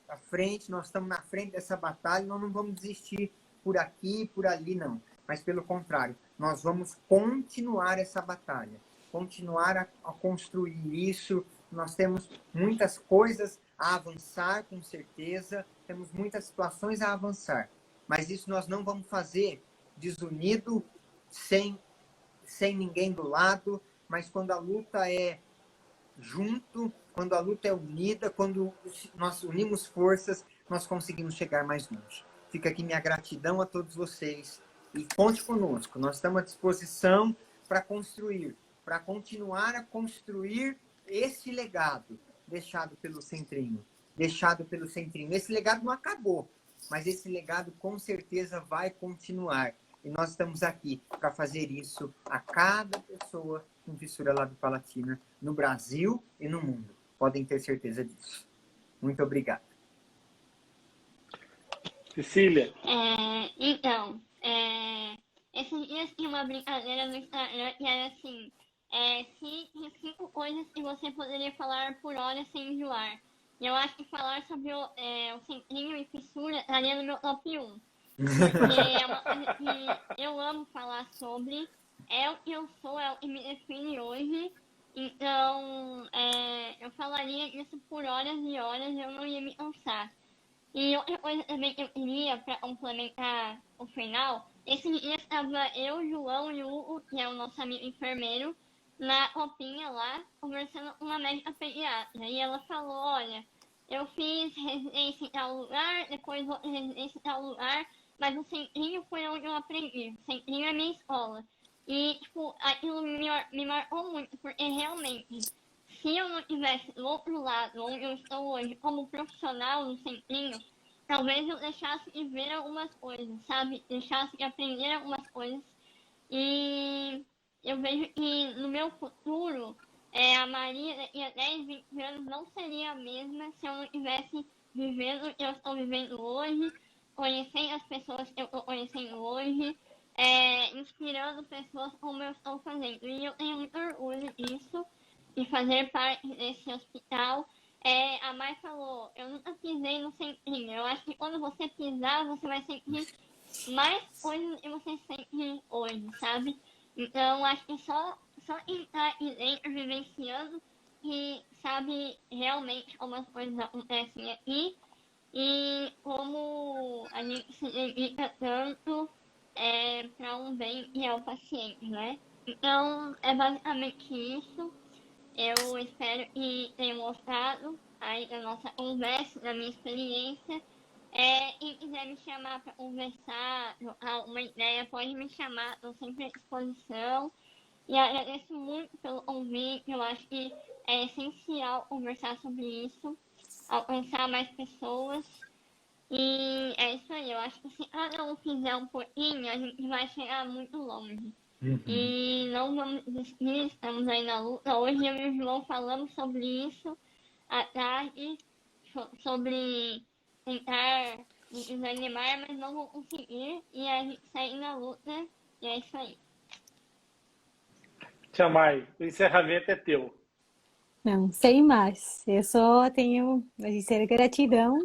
a frente, nós estamos na frente dessa batalha, nós não vamos desistir por aqui, por ali, não. Mas, pelo contrário, nós vamos continuar essa batalha, continuar a construir isso. Nós temos muitas coisas a avançar, com certeza, temos muitas situações a avançar, mas isso nós não vamos fazer desunido, sem ninguém do lado, mas quando a luta é junto, quando a luta é unida, quando nós unimos forças, nós conseguimos chegar mais longe. Fica aqui minha gratidão a todos vocês e conte conosco, nós estamos à disposição para construir, para continuar a construir esse legado deixado pelo Centrinho. Esse legado não acabou, mas esse legado com certeza vai continuar. E nós estamos aqui para fazer isso a cada pessoa com fissura lábio-palatina no Brasil e no mundo. Podem ter certeza disso. Muito obrigado. Cecília. Então, esses dias tinha uma brincadeira no Instagram que era assim, 5 coisas que você poderia falar por hora sem enjoar. E eu acho que falar sobre o Centrinho e fissura estaria no meu top 1. Porque é uma coisa que eu amo falar sobre, é o que eu sou, é o que me define hoje. Então, eu falaria isso por horas e horas, eu não ia me cansar. E outra coisa também que eu queria, para complementar o final, esse dia estava eu, João e o Hugo, que é o nosso amigo enfermeiro, na copinha lá, conversando com uma médica pediatra. E ela falou, olha, eu fiz residência em tal lugar, depois outra residência em tal lugar, mas o centrinho foi onde eu aprendi. O centrinho é minha escola. E, tipo, aquilo me marcou muito, porque realmente, se eu não tivesse do outro lado, onde eu estou hoje, como profissional no centrinho, talvez eu deixasse de ver algumas coisas, sabe? Deixasse de aprender algumas coisas. E eu vejo que no meu futuro, a Maria daqui a 10, 20 anos não seria a mesma se eu não estivesse vivendo o que eu estou vivendo hoje, conhecendo as pessoas que eu estou conhecendo hoje, inspirando pessoas como eu estou fazendo. E eu tenho muito orgulho disso, de fazer parte desse hospital. A Mai falou, eu nunca pisei no centrinho. Eu acho que quando você pisar, você vai sentir mais coisas do que você sente hoje, sabe? Então, acho que só entrar aqui dentro, vivenciando, que sabe realmente como as coisas acontecem aqui e como a gente se dedica tanto para um bem e ao paciente, né? Então, é basicamente isso. Eu espero que tenha gostado aí da nossa conversa, da minha experiência. Quem quiser me chamar para conversar, trocar uma ideia, pode me chamar, estou sempre à disposição. E agradeço muito pelo convite, eu acho que é essencial conversar sobre isso, alcançar mais pessoas. E é isso aí, eu acho que se cada um fizer um pouquinho, a gente vai chegar muito longe. E não vamos desistir, estamos aí na luta. Hoje eu e o João falamos sobre isso à tarde, sobre tentar desanimar, mas não vou conseguir. E a gente segue na luta. E é isso aí. Tia Mai, o encerramento é teu. Não, sem mais. Eu só tenho a dizer gratidão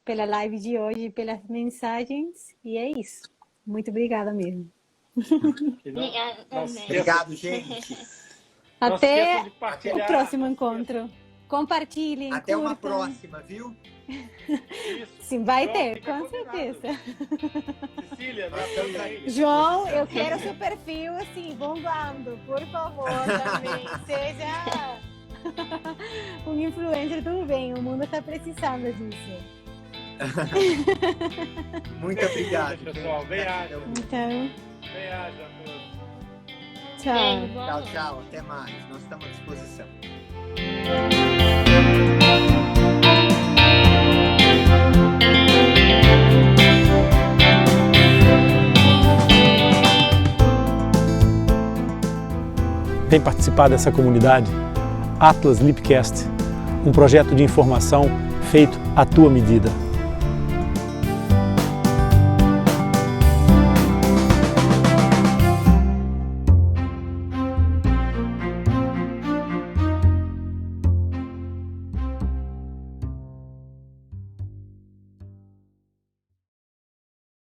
pela live de hoje, pelas mensagens. E é isso. Muito obrigada mesmo. Obrigada também. Obrigado, gente. Até o o próximo encontro. Compartilhem, Até curtam. uma próxima, viu? Isso. Sim, vai João, ter, fica com combinado. certeza. Cecília, nós estamos aí. João, eu quero seu perfil assim, bombando, por favor, também. Seja um influencer do bem, o mundo está precisando disso. Muito obrigado, pessoal. gente. Bem-aja. Então, Bem-aja a todos. tchau. Beijo, boa Tchau, noite. tchau. Até mais. Nós estamos à disposição. Vem participar dessa comunidade? Atlas Lipcast, um projeto de informação feito à tua medida.